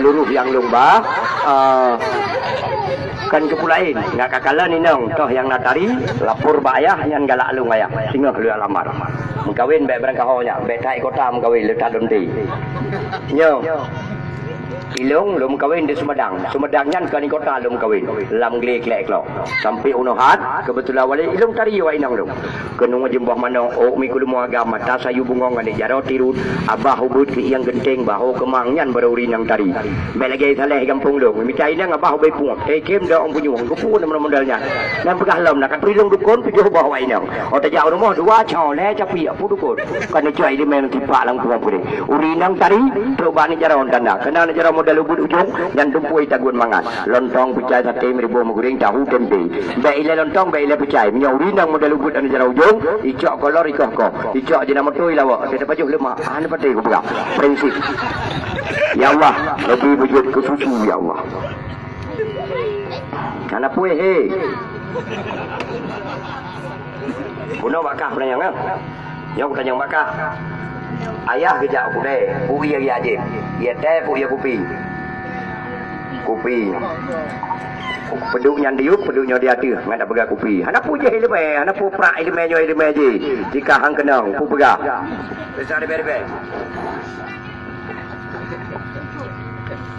seluruh yang lumba kan kepulain nggak kakalan ni nong toh yang natari lapor ba ayah yang galak lung ayah singa lu alamar mengkawin baik berangkahonya baik tai kota mengkawin letak donti nyo ilung lum kawin di Sumedang nyan ke ni kota lum kawin lam glek lo sampai unohat kebetulan wali ilung tari wa inang lum kenung jembah manong ok mi kudu agama ta sayu bungong ngani jaro tirut abah ubud ke yang genteng baho kemang nyan baruri nang tari belage saleh kampung lum mi cai nang abah bai puang kem da ong punyung ku pu nama modalnya nan pegah lom nak prilung dukun pijuh bah wa inang o ta jau rumah dua chau le capi pu dukun kan ni cai di men tipak lang puang pure uri nang tari coba ni jaro tanda kenal jaro modal ubud ujung dan tumpui tagun mangan lontong pecai sate meribu menggoreng tahu tempe baik ile lontong baik ile pecai menyauri nang modal ubud anu jara ujung icok kolor ikoh ko icok je nama tu lawak ada pajuh lemak anu patai ko pegang prinsip ya Allah lebih wujud ke susu ya Allah kana puih he kuno bakah penanyang yang penanyang bakah ayah kejak aku deh puih ya je ya teh puih ya kopi peduk nyan diuk peduk nyo dia tu ngan dak pegah kopi hana pu je ilme hana pu prak ilme nyo ilme je jika hang kenang pu pegah besar be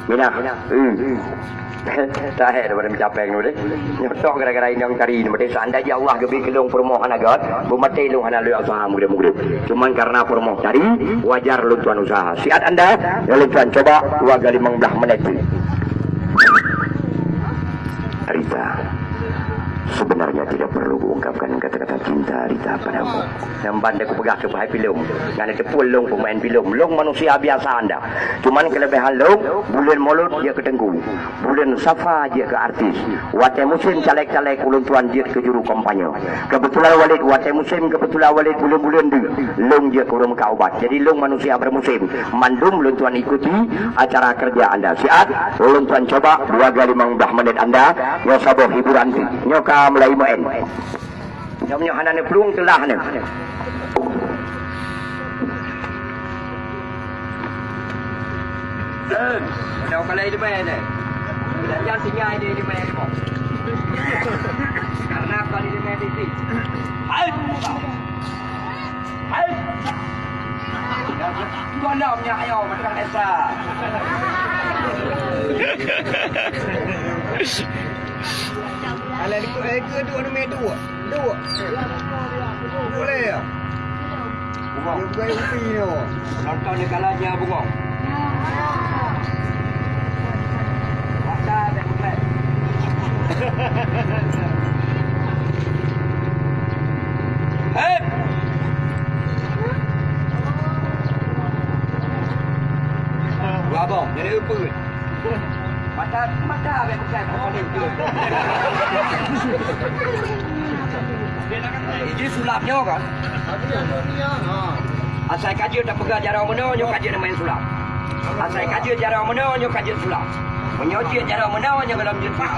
mina tak ada daripada mencapai nu deh nyotok gara-gara inang kari ni mesti anda ya Allah gebi kelung permohonan agat bumati lung hana lu usaha mudah-mudah cuman karena permoh cari wajar lu tuan usaha siat anda ya lu tuan coba 2 kali 15 menit Rita sebenarnya tidak perlu ungkapkan kata-kata cinta Rita padamu yang bandai ku pegah ke bahai pilum dan itu pun long pemain pilum long manusia biasa anda cuman kelebihan long bulan mulut dia ke tengku bulan safa dia ke artis wate musim caleg-caleg ulun tuan dia ke juru kampanye kebetulan walid wate musim kebetulan walid bulan-bulan dia long dia ke rumah kaubat jadi long manusia bermusim mandum ulun tuan ikuti acara kerja anda siat ulun tuan coba 2 kali 15 menit anda nyo saboh hiburan tu nyo ka mulai main nyo hanan pelung telah ni dah kalai di main ni dah jangan singai dia di main mo karena apa di main di hai tuan dah punya ayo macam esa Alah ikut dua nombor dua. Boleh ya? Bungong. Dia bukan upi ni. Nonton ni kalanya bungong. Masa tak bukan. Hei! Abang, jadi apa? Mata abang bukan paling tu. Ini sulapnya kan? Asal kaji tak pegang jarang mana, nyo kaji nak main sulap. Asal kaji jarang mana, nyo kaji sulap. Menyocik jarang mana, nyo dalam jetak.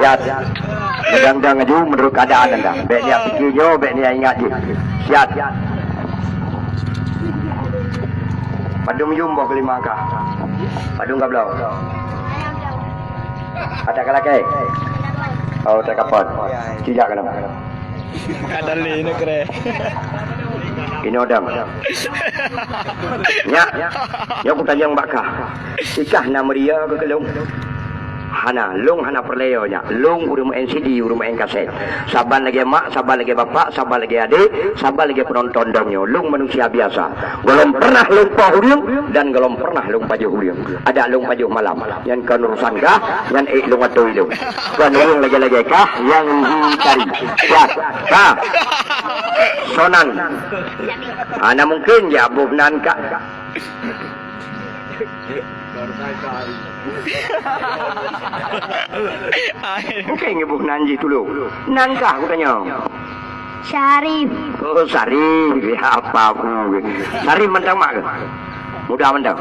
Ya. Sedang ngaju menurut keadaan anda. Baik dia fikirnya, baik dia ingat je. Siap. Padung jumbo kelima kah? Padung kah belau? Ada kalakai? Oh, tak kapal. Tidak kan? Ada li nak kere. Ini odam. Ya. Ya aku tanya yang bakah. Ikah nama dia ke kelung? Hana, long hana perleonya, long urung NCD, urung kaset. Saban lagi mak, saban lagi bapak, saban lagi adik, saban lagi penonton dongnya. Long manusia biasa. Belum pernah long pahuriung dan belum pernah long pajuh huriung. Ada long pajuh malam. Yang kan urusan kah? Yang long atau ilung. Kan urung lagi kah? Yang dicari. Ya, kah? Sonan. Ana mungkin ya bukan kah? Mungkin ibu Nanji dulu. Nankah aku tanya? Syarif. Oh, Syarif. Ya, apa aku? Syarif mentang mak ke? Mudah mentang.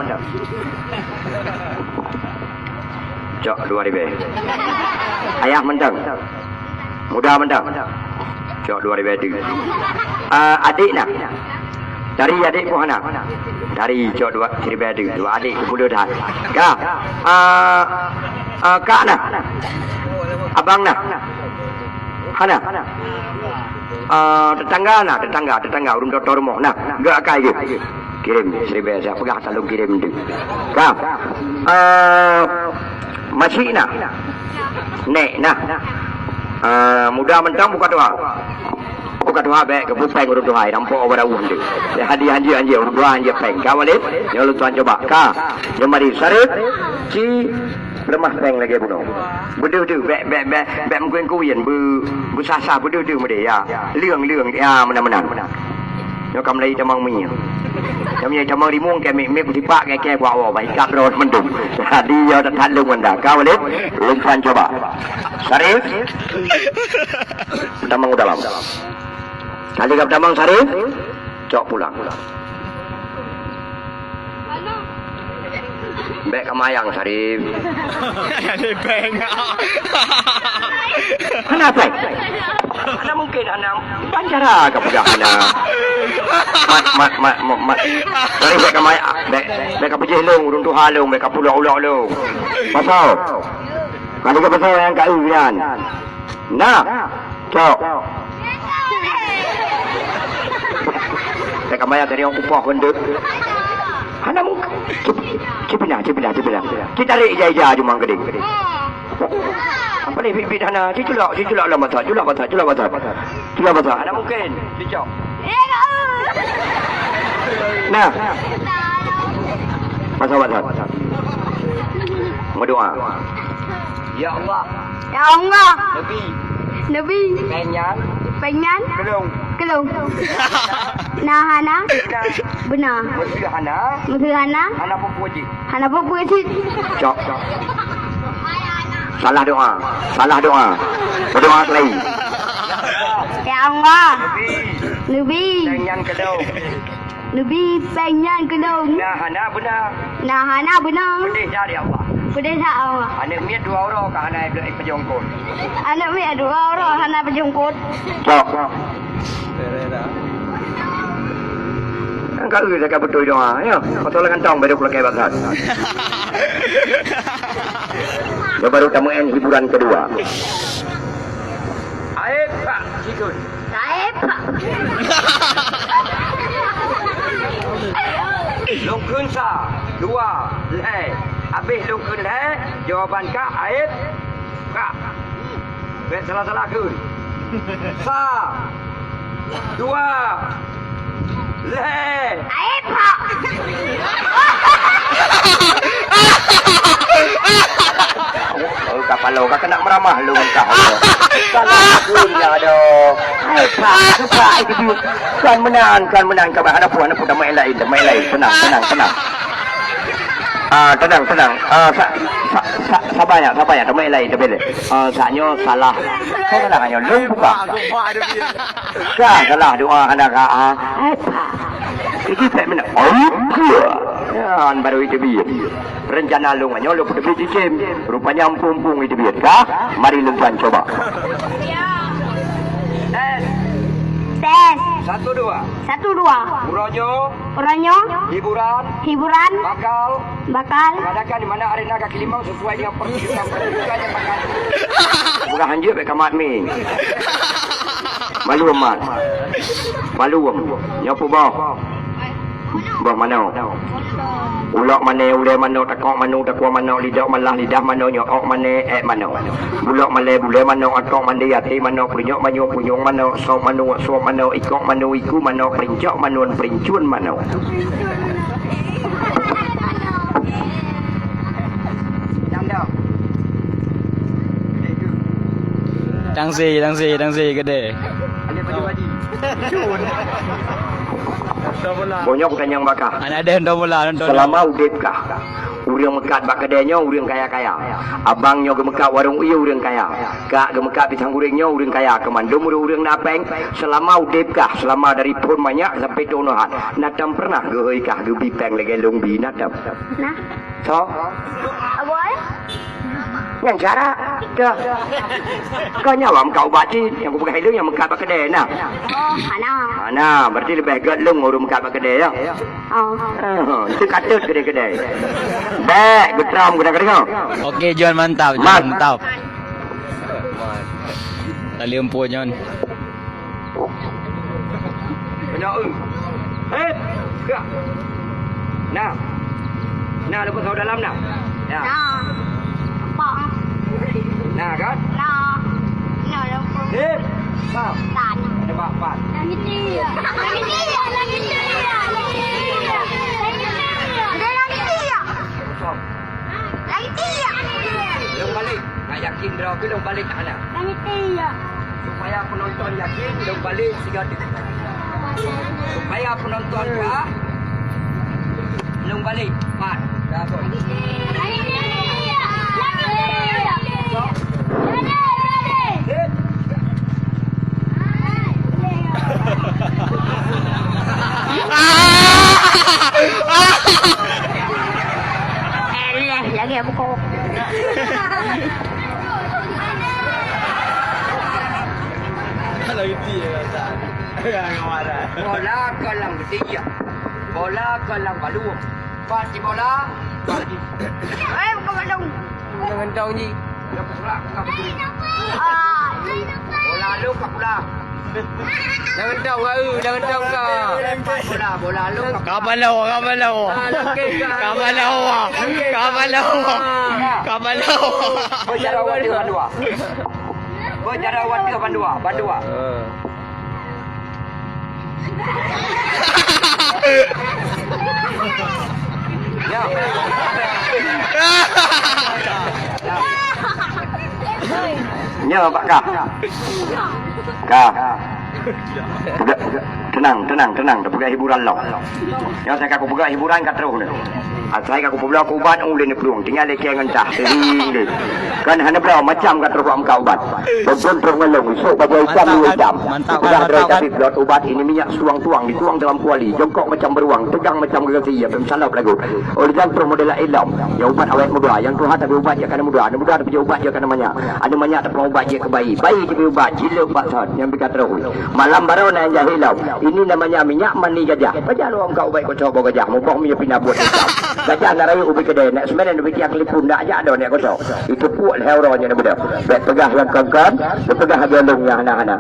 Cok 2000. Ayah mentang. Mudah mentang. Cok 2000. Adik nak. Dari adik pun anak. Dari cok 2000. Dua adik kepuluh dah. Kak. Kak nak. Abang nak. Hana. Tetangga urung doktor rumah nah gak akai ke kirim 1000 saya pegang selalu kirim tu kak masih nak nek nah mudah mentang buka doa baik ke pupeng urut doa nampak orang uang tu hadiah anjir urut doa anjir peng kau balik yang lu tuan coba kak yang mari sarip ci lemah peng lagi bunuh bedu bek mungkin kuyen bu sasa bedu mede ya lương ya menang yo kam lai tamang mi yang ni tamang rimung ke mi ku tipak ke bawa bai kap ron mendung jadi yo tan lung anda kau balik lu tuan coba sarip tamang dalam kali kap tamang sarip cok pulang Bek kemayang Sarip. Ada beng. Kenapa? Ana mungkin ana pancara ke budak ana. Mat. Sarip bek kemayang. Bek kapujih long urung tu halong bek kapulak long. Pasal. Kalau ke pasal yang kat uian. Nah. Cok. Bek kemayang dari orang upah kenduk. Ana mungkin Cipina. Kita tarik ija jumang gede. Apa ni bibit ana? Culak lah mata. Culak mata. Ana mungkin. Cicok. Nah. Masa. Berdoa. Ya Allah. Nabi. Penyan. Kelong. Nahana. Benar. Musyahana. Hana puji. Cok. Salah doa. Berdoa lagi. Ya Allah. Nabi. Penyan kelong. Nahana benar. Pedih tak Allah. Anak miat 2 orang ke anak pejongkot. Anak pejongkot. Cok. Angkat lu dekat betul doa. Ya, betul dengan tong baru keluar bakat. Ya baru temuan hiburan kedua. Aib Pak Cikun. Aib Pak. Lungkun sa 2 leh. Habis lungkun leh, jawapan Kak Aib Kak. Bet salah kun. Sa 2 leh. Aib Pak. Kapalo ka kena meramah lu kau. Salah punya doh. Aib Pak itu kan menang ke mana puan dah main lain. Tenang. Tenang. Sabarnya, tak main lain tapi. Saknyo salah. Kau kena kanyo lu buka. Salah doa anak Aib Pak. Kita mana? Ya, baru itu biar. Rencana lu nganyo lu pergi cicim. Rupanya ampung itu biar. Kah? Mari lu tuan coba. Tes. 1 2. Uranyo. Hiburan. Bakal. Mengadakan di mana arena kaki limau sesuai dengan pertunjukan yang bakal. Bukan hanjir baik kamat mi. Malu amat. Nyopo bawah. Bah mana? Ulak mana, ulai mana, takok mana, takwa mana, lidah mana, nyok mana, mana. Bulak mana, bulai mana, atok mana, hati mana, punyok mana, som mana, ikok mana, iku mana, perincok mana, perincun mana. Tangsi gede. Banyak pertanyaan bakah. Anak ada hendak mula nonton. Selama udip kah? Urang mekat bak kedainya urang kaya. Abangnya gemekat warung iya urang kaya. Kak gemekat pisang gorengnya urang kaya. Kemandum urang napeng. Selama udip kah? Selama dari pun banyak sampai tonohan. Natam pernah gehoi kah gebipeng lagi lungbi natam. Nah. So. Aboy. Yang cara ke kau nyawa kau baci yang aku pakai yang mekat pakai kedai nah. Oh, mana? Nah, berarti lebih gelung orang mekat pakai kedai ya. Oh. Itu katut kedai-kedai. Baik, getram kedai-kedai kau. Okey John, mantap. John, Mat. mantap. Tali empuk John. Banyak gerak. Nah. Nah, lepas kau dalam nah. Ya. Nah. Apa? Nah, kan? Nah. Nah, lampu. Bang. Tan. Cepat, Pak. Langit dia. Langit dia. Langit dia. Langit dia. Langit dia. Ada langit dia. Stop. Langit dia. Long balik. Nak yakin berapa long balik kat mana? Langit dia. Supaya penonton yakin long balik 3 detik. Supaya penonton kuat. Long balik. 4. Dah pun. Langit dia. Langit dia. Lagi aku kok. Kalau gitu ya tak. Yang marah. Bola kolam ketiga. Bola kolam balung. Pati bola. Pati. Bukan bandung. Jangan tahu ni. Dah pula kau betul. Bola lu kau pula. Jangan tahu jangan tahu kau. Bola lu kau. Kabalau. Berjarawat di Bandua. Berjarawat di Bandua. Ya. Ya, Pak Kah. Tenang. Dah pegang hiburan lah. Yang saya aku pegang hiburan kat terus ni. Saya aku pegang ubat ulin ni pelung. Tinggal lekeh ngencah. Sering dia. Kan hanya berapa macam kat terus amka ubat. Betul terus ngelung. Esok baju hitam 2 jam. Pegang dari tapi pelot ubat ini minyak tuang dituang dalam kuali. Jongkok macam beruang. Tegang macam gerasi. Ya, salap lagu. Oleh jantung model ilam. Yang ubat awet muda. Yang Tuhan tapi ubat dia kena muda. Ada muda tapi ubat dia kena banyak. Ada banyak tapi ubat dia ke bayi. Bayi tapi ubat. Gila ubat sahut. Yang berkata terus. Malam baru nak jahilau. Ini namanya minyak mani gajah. Baca lu engkau baik kau coba gajah. Mubah punya pindah buat hitam. Gajah nak raya ubi kedai. Nak sebenarnya ubi tiang kelipun. Tak ajak dah nak kau. Itu puak leheranya ni benda. Baik pegah yang kangkan. Dia pegah gelung yang anak-anak.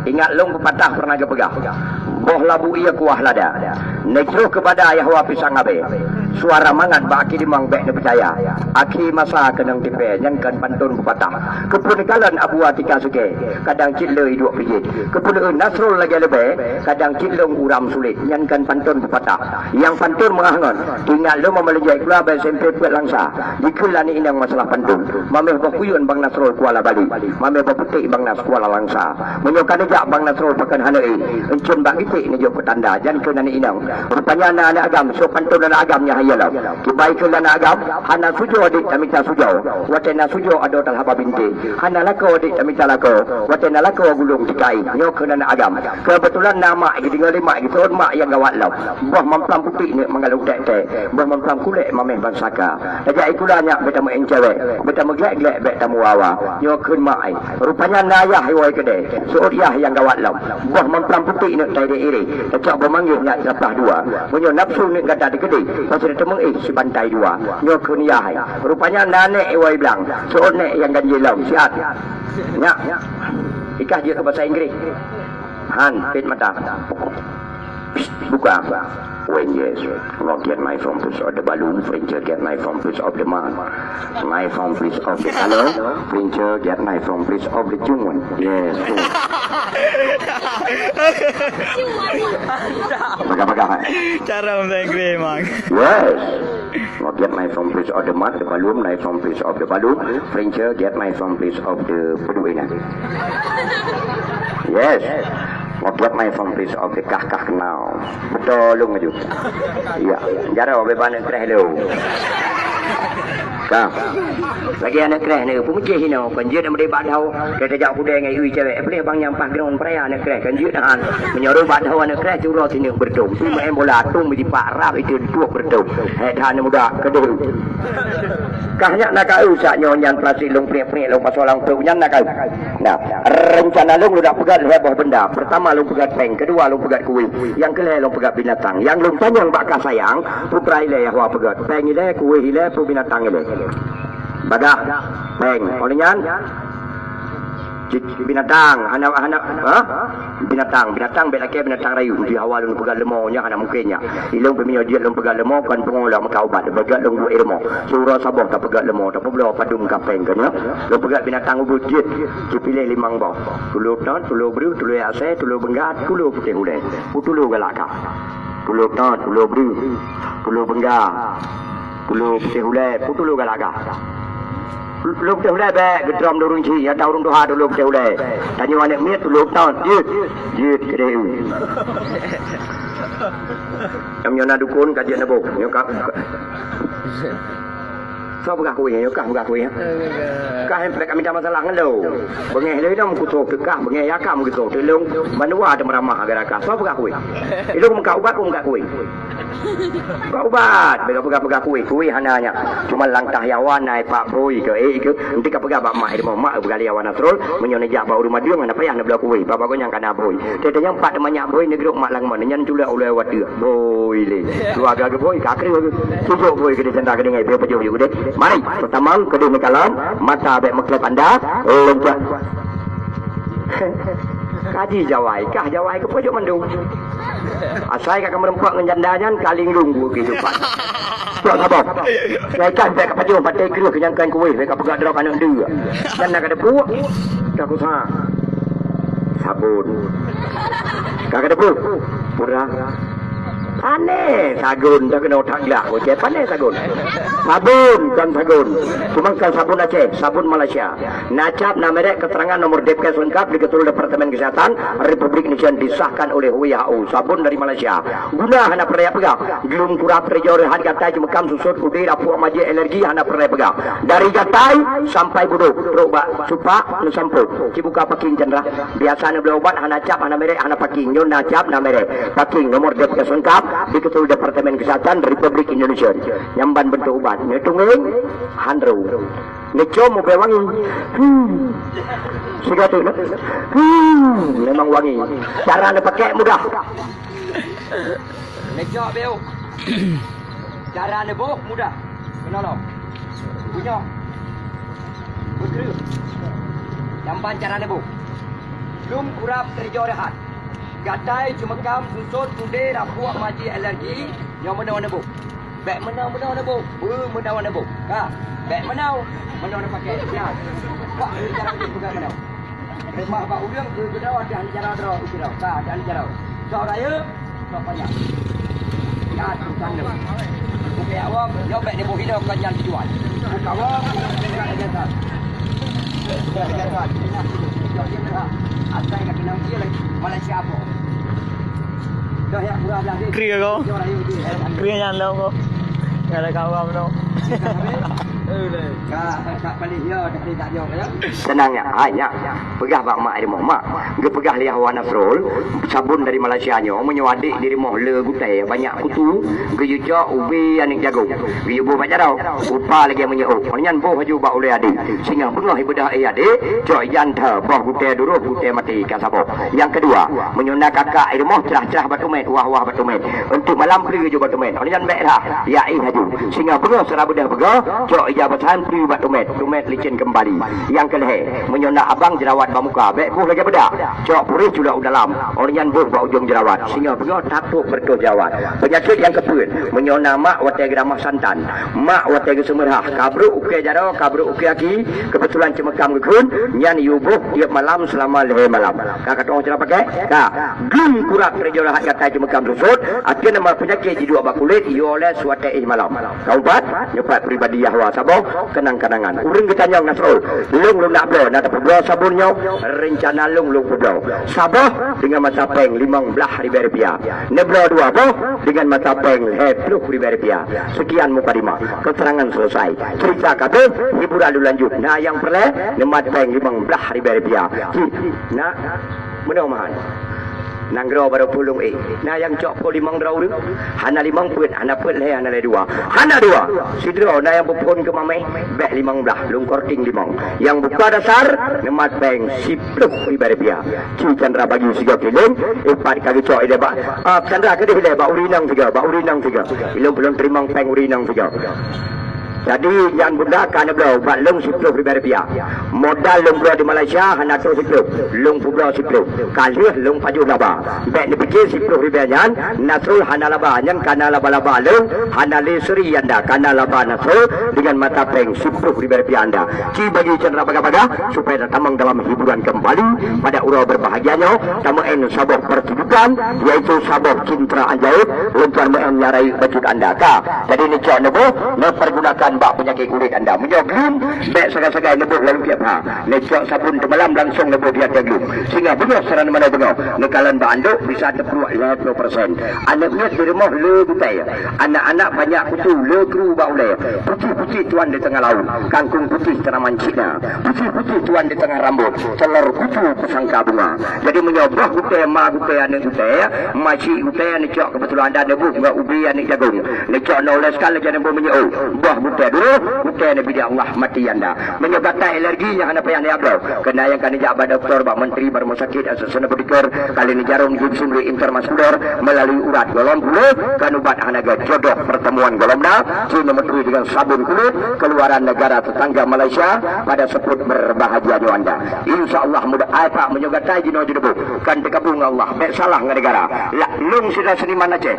Ingat long pepatah pernah ke pegah. Boh labu ia kuah lada. Nekro kepada ayah wa pisang abe. Suara mangat baki dimang bek ne percaya. Aki masa kenang tipe nyangkan pantun pepatah. Kepunikalan abu atika suke. Kadang cilai 2 biji. Kepuneun nasrul lagi lebih. Kadang cilung uram sulit nyangkan pantun pepatah. Yang pantun mengangon. Ingat lo memelejai keluar by SMP puat langsa. Dikulani inang masalah pantun. Mameh bakuyun bang nasrul kuala Bali. Mameh bapetik bang nas kuala langsa. Menyokan ejak bang nasrul pakan hanai. Encun bang itik ni jo petanda jan ke nani inang. Rupanya anak agam so pantun anak agamnya hayalah. Kibai ke anak agam hana sujo adik tamita sujo. Watena sujo ado talhaba binti. Hana lako adik tamita lako. Watena lako gulung dikai. Nyo ke anak agam. Kebetulan nama iki tinggal 5 gitu mak yang gawat lau. Buah mamplam putih ni mengalung tek-tek. Buah mamplam kulit mameh bang saka. Ajak ikulanya betamu eng cewek. Betamu glek-glek betamu wawa. Nyo ke mak ai. Rupanya nayah hiwai kedai. Seoriah yang gawat lau. Buah mamplam putih ni tai dia iri. Tecak bermanggil nak lepas 2. Punya nafsu ni kata di kedai. Pasal dia temeng si bantai 2. Nyo ke niah ai. Rupanya nanek hiwai belang. Seorang yang ganjil lau. Sihat. Nyak. Ikah dia ke bahasa Inggeris. Han, pit mata. Buka. When yes, not get knife from piece of the balloon, printer get knife from piece of the man. Knife from piece of the color, printer get knife from piece of the jungun. Yes. Baga-baga. Cara bahasa Inggeris mang. Yes. Not get knife from piece of the mud, the balloon, knife from piece of the balloon, printer get knife from piece of the peduina. Yes. Buat main from place of the kah kenal. Betul lu ngaju. Iya, jara obe banen treh lu. Kah. Lagi anak kerah ni, pemikir hina, kanjut dan mereka badau. Kita jauh kuda dengan ui cewek, boleh bang yang pah gerong peraya anak kerah, kanjut dengan menyoruh badau anak kerah curah sini berdum. Tu main bola, tu menjadi parah itu dituak berdum. Tahan muda, kedua. Kahnya nak kau usah nyonya plastik long pria long pasal long tu nyan nak kau. Nah, rencana long sudah pegat heboh benda. Pertama long pegat peng, kedua long pegat kuih, yang kelima long pegat binatang. Yang long panjang bakal sayang, putra ile yang wah pegat. Peng ile, kuih ile, pu binatang ile. Badah, peng, olinyan. Binatang, anak binatang belakang binatang rayu di awal lu pegang lemonya anak mungkinnya ilung peminyo dia lu pegang lemo kan pengolah makaubat pegang lu buat ilmu surah sabah tak pegang lemo tak perlu padum kapeng kan ya lu pegang binatang ubud jit dipilih 5 bah tulu ton tulu bru tulu ase tulu benggat tulu putih ulai tulu galaka tulu ton tulu bru tulu benggat tulu putih ulai tulu galaka lục tiêu đây bé cái drum đồ rung chi ya tao rung đồ ha đồ lục tiêu đây ta như anh em biết lục tao dứt cái đây em nhớ na dukun kajian nabo nhớ các sao bukan kue nhớ các bukan kue các em kami dah masalah ngelo bengai leh dah mukutok tekah bengai ya kam gitu telung manua ada meramah agak-agak sao bukan kue itu muka ubat muka kue kau ubat pegang kue hananya cuma langkah yawan naik pak boy ke ke nanti kau pegang mak dia mak pegang yawan nasrul menyone jah bau rumah dia mana payah nak belah kue bapa kau yang kana boy tete yang pak banyak boy negeri mak lang mana nyan jula oleh awat dia boy le keluarga ke boy kakri tujuk boy ke janda ke dengai dia pejuh juga deh mari pertama kedua mekalan mata bek meklep anda loncat kaji jawai ke pojok mandung asai kakak merempak dengan jandanya kaling lunggu kehidupan tak sabar saya kan bek pojok patai kru kenyangkan kuih bek pegat drop anak dia dan nak ada buah tak usah sabun kakak ada buah murah aneh sagun tak kena otak gila okey pandai sagun sabun kan sagun cuma kan sabun Aceh sabun Malaysia nacap namerek keterangan nomor DPKS lengkap di Ketua Departemen Kesehatan Republik Indonesia disahkan oleh WHO sabun dari Malaysia guna hana peraya pegang gelum kurap rejor had gatai cumekam susut udir apu amaje alergi hana peraya pegang dari gatai sampai buduk teruk supak nu sampo cibuka paking jendra biasanya beli obat hana cap hana merek hana paking nyon nacap namerek paking nomor DPKS lengkap di Ketua Departemen Kesehatan Republik Indonesia nyamban bentuk ubat netungeng handro necom mau wangi sudah tu memang wangi cara anda pakai mudah necom beo cara anda bok mudah kenal punya berkru nyamban cara anda bok belum kurap terjauh rehat gatai cumekam susut kudir apuak maji alergi yang menau nebuk bek menau nebuk menau nebuk ha bek menau nak pakai ya pak cara ni bukan menau remah ba udang ke dawa dan cara dro ukirau ka dan cara so raya so banyak ya tuan dia okey awak yo bek nebuk hidup kan yang dijual awak dengan jasa asai kat nang dia Malaysia apa Kria kau Kria yang lâu kau Gak ada kawan đâu senangnya hanya pegah bak mak dia mak ge pegah liah warna frol sabun dari Malaysia nya menyewadik diri moh le gutai banyak kutu ge yuca ubi anik jagung ge yubo baca dau upa lagi menyeup nyan bo baju bak oleh adik sehingga pernah ibadah adik cok yan tha boh gutai duru gutai mati ka sabo yang kedua menyunda kakak air moh cerah-cerah batu met wah-wah batu met untuk malam pergi ge batu met nyan baik dah ya ai haju sehingga pernah serabudah pegah cok jabatan pri bat tumet licin kembali yang kelih menyona abang jerawat bamuka bek buh lagi bedak cok purih cula dalam ornyan buh ba ujung jerawat sehingga pegah tapuk bertus jerawat penyakit yang keput menyona mak watai geramah santan mak watai gesemerah kabruk uke jaro kabruk uke aki kebetulan cemekam gekun nyan yubuh tiap malam selama leher malam kakak tong cara pakai ka gum kurak rejolah hat kata cemekam rusut akhir nama penyakit di dua bakulit iyo oleh suatai malam kaubat nyepat pribadi yahwa sabong kena kanang-kanangan. Urang kita nyong Nasrul. Lung nak bro, nak bro sabunnya rencana lung bro. Sabah dengan mata peng 15,000 rupiah. Nebro 2 boh dengan mata peng 10,000 rupiah. Sekian mukadimah. Keterangan selesai. Cerita kata hiburan dulu lanjut. Nah yang perle nemat peng 15,000 rupiah. Nak mudah-mudahan nanggro baru pulung nah yang cok pul 5 draw tu hana 5 put hana put le hana le 2 hana 2 sidro nah yang berpun ke mamai bek 15 lung korting 5 yang buka dasar nemat peng 10,000 rupiah Ci Chandra bagi 3 kilo 4 kali cok ide ba Chandra ke dia ba urinang 3 ilung belum terima peng urinang 3. Jadi yang bunda kan bro buat lung 10,000 rupiah. Modal lung bro di Malaysia hana 10 lung bro 10. Kali lung paju laba. Bek ni pikir 10 rupiah nyan Nasrul hana laba nyan kana laba-laba lung hana leseri anda kana laba Nasrul dengan mata peng 10,000 rupiah anda. Ci bagi Chandra baga-baga supaya tamang dalam hiburan kembali pada urau berbahagianya tamain sabuk pertunjukan yaitu sabuk cintra ajaib untuk menyarai baju anda ka. Jadi ni cok nebo pergunakan bak penyakit kulit anda menyoglim baik segai-segai lebih lalu dia apa necok sabun temalam langsung lebih dia teglum sehingga benar serana mana benar nekalan bak anduk bisa terperuat 50% anaknya di rumah le butai anak-anak banyak kutu le kru bak ulai putih-putih tuan di tengah laut kangkung putih tanaman Cina putih-putih tuan di tengah rambut telur kutu pesangka bunga jadi menyobah butai ma butai anak butai makcik butai necok kebetulan anda nebuh enggak ubi anak jagung necok noles sekali jangan menyau buah butai dulu bukan Nabi Allah mati anda menyebabkan alerginya apa yang dia bro kena yang kan jabat doktor bak menteri berumah sakit asasana berdikar kali ni jarum gibson intermaskular melalui urat golong kulit kan ubat hanaga jodoh pertemuan golongna cuma menteri dengan sabun kulit keluaran negara tetangga Malaysia pada sebut berbahagia anda insyaallah mudah apa menyebabkan jino jedebu kan dekabung Allah baik salah negara lah lung sudah seniman Aceh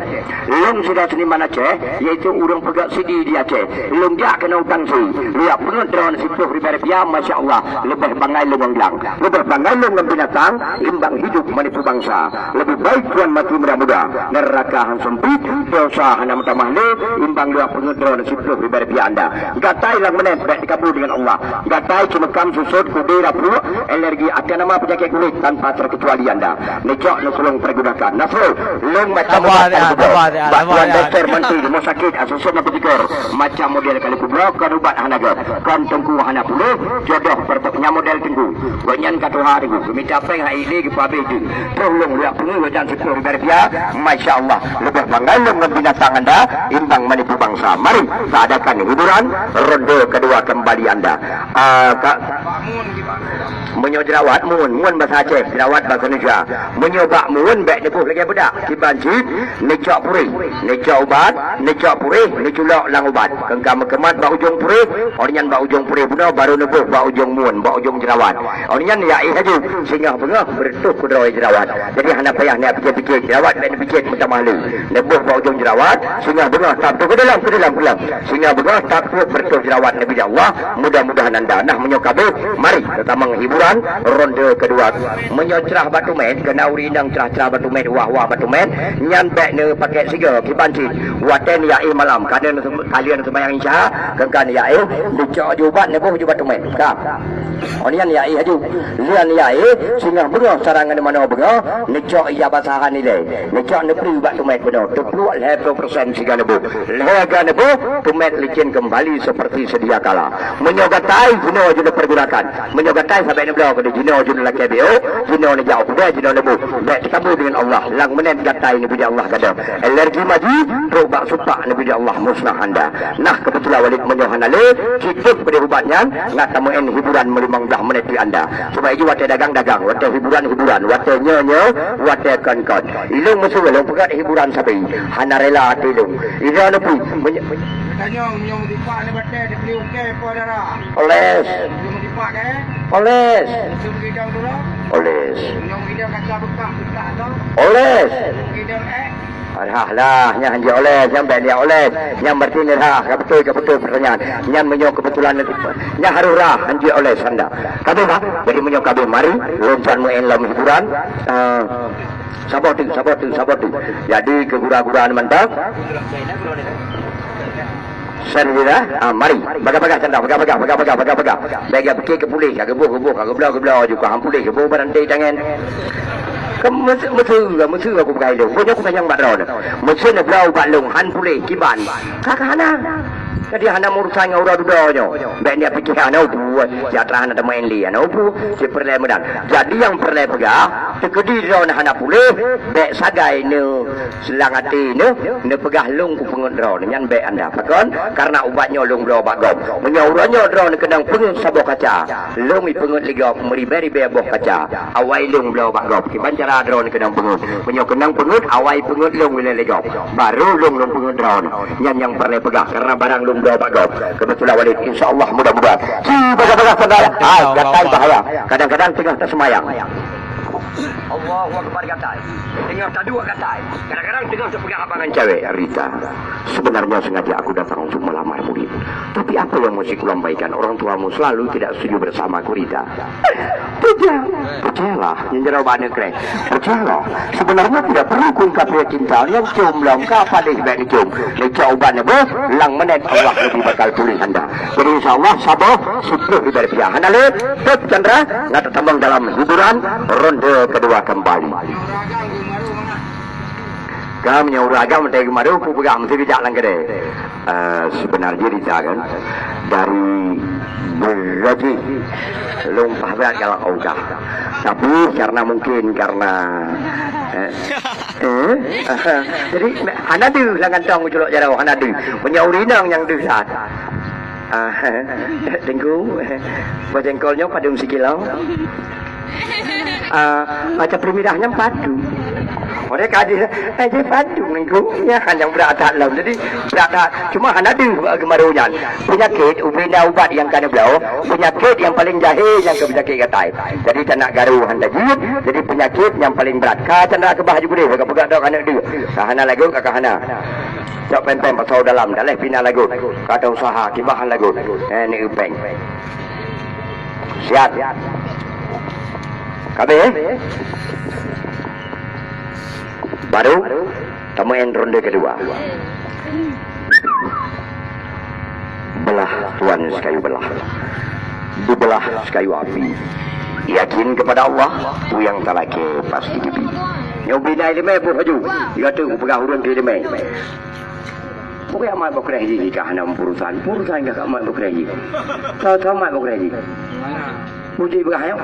yaitu urang pegak sidi di Aceh lung dia kena utang si lihat penonton 10,000 rupiah Masya Allah lebih bangai lung hilang lebih bangai lung binatang imbang hidup menipu bangsa lebih baik tuan mati muda-muda neraka yang sempit dosa hanya mudah mahli imbang dua penonton 10,000 rupiah anda gatai lang menempel dikabul dengan Allah gatai cuma kam susut kudir apru alergi ada nama penyakit kulit tanpa terkecuali anda necok nusulung pergunakan Nasrul lung macam batuan dokter menteri rumah sakit asasana berdikar macam model kali kubro kan ubat hanaga kan tengku hana puluh jodoh pertuknya model tengku banyak kata hari minta peng hari ini ke pabrik tolong lihat penuh wajan 10,000 rupiah Masya Allah lebih bangga binatang anda imbang menipu bangsa mari kita adakan hiburan ronde kedua kembali anda menyo jerawat mun bahasa Aceh jerawat bahasa Indonesia menyo bak mun baik nepuh lagi bedak dibanci necok puri necok ubat necok puri neculok lang ubat kengkam kemat bak ujung puri ornyan bak ujung puri puna baru nepuh bak ujung mun bak ujung jerawat ornyan yai haju sehingga bengah bertuh kudroi jerawat jadi hana payah ni pikir-pikir jerawat baik dipikir macam malu nepuh bak ujung jerawat sehingga bengah tak ke dalam sehingga bengah tak bertuh jerawat Nabi Allah mudah-mudahan anda nah menyokabe mari kita menghiburan ronde kedua menyocerah batu med kena urinang cerah-cerah batu med wah-wah batu med nyan baik ne pakai siga kibanci waten yai malam kadang kalian sembahyang isya kengkan yai dicok jubat ne boh jubat med ka onian yai haju lian yai sehingga bengah sarangan di mana bengah necok ia basahan nilai necok ne pri batu med benar terpeluat 50% siga ne boh lega ne boh tumed licin kembali seperti sedia kala menyogatai jino jino pergunakan menyogatai sampai ne belau ke jino jino laki bio jino ne jauh kuda jino ne boh baik dikabul dengan Allah lang menen gatai ne puji Allah kada alergi maju robak supak ne puji Allah musnah anda nah kebetulan walid menyohan ale cukup pada ubatnya nak tamuin hiburan melimang dah menit anda supaya ju wate dagang-dagang wate hiburan wate nyo wate kon ilung musuh ilung pegat hiburan sapi hana rela tilung ira ne pu Tanyong dipak ni batai dibeli okey apa darah. oles Dipak oles Sumgidang dulu. oles Nyong gidang kaca bekak tu. oles Gidang lah, yang hanya oleh, yang beli oleh, yang berarti ni lah, kebetul pertanyaan, yang menyok kebetulan itu, yang harurah hanya oleh sanda. Kabeh lah, jadi menyok kabeh mari, loncan main dalam hiburan, sabar tu. Jadi kegura-guraan mantap. Sendiri mari baga-baga canda baga-baga bagi pergi ke polis ke gebuh geblau juga hang polis gebuh berhenti tangan Mesra aku pakai lu. Punya aku sayang mak ron. Mesra nak belau kat long han polis kiban. Kakak hana. Jadi hana urusan dengan orang dudanya. Baik dia fikir hana upu. Jatra hana main li hana upu. Si perlai medan. Jadi yang perlai pegah. Tekedi dia hana polis. Baik sagai ni selang hati ni pegah long ku pengut ron. Yang baik anda. Pakon karena ubatnya long belau bagom. Menyaurannya ron kena pengut sabuk kaca. Long i pengut ligap meriberi-beri boh kaca. Awai long belau bagom. Kiban cara drone kena pengut. Kenang pengut awai pengut long bila legap. Baru long pengut drone. Yang perlai pegah karena barang long belau bagom. Kebetulan walid insya-Allah mudah-mudahan. Baga-baga saudara. Gatai bahaya. Kadang-kadang tengah tersemayang. Allahu Akbar gatai. Tengah tak dua gatai. Kadang-kadang tengah terpegang abangan cewek Rita. Sebenarnya sengaja aku datang untuk melamar murid. Tapi apa yang mesti kulambaikan? Orang tuamu selalu tidak setuju bersama aku Rita. Percayalah. Yang jerau banyak keren. Percayalah. Sebenarnya tidak perlu kuungkapnya cinta. Yang cium lang apa deh baik dicium. Lecah ubatnya bos. Lang menet Allah lebih bakal tulis anda. Jadi insyaAllah sabar. Sudah diberi pihak. Anda lihat. Tek Chandra. Nggak tertambang dalam hiburan. Ronde kedua kembali. Kami yang uragam dari kemarin aku pegang mesti kejak lang kedai. Sebenarnya Rita kan dari bergaji lumpah berat kalau ogah. Tapi karena jadi hana du langan tong culuk jarau hana du. Punya urinang yang du saat. Tengku bajengkolnya padung sekilau. Macam pemirahnya padu. Mereka aja padu nengkunya yang berat dalam. Jadi berat cuma hanya ada kemarunya. Penyakit ubina ubat yang kena belau. Penyakit yang paling jahil yang ke penyakit katai. Jadi tak nak garu handa jid. Jadi penyakit yang paling berat. Kah cendera kebah juga dia. Pegang dok anak dia. Kahana lagu kakak hana. Jok pempem pasau dalam. Daleh pina lagu. Kata usaha kibahan lagu. Ni upeng. Siap. Kabe baru temuin ronde kedua. Belah Tuhan sekayu belah. Dibelah sekayu api. Yakin kepada Allah, tu yang tak laki pasti dibi. Nyobi naik lemai pun haju. Dia tu pegang hurun di lemai. Pokoknya amat berkerahi jika hanya urusan. Urusan kakak amat berkerahi. Tahu amat berkerahi. Puji berkah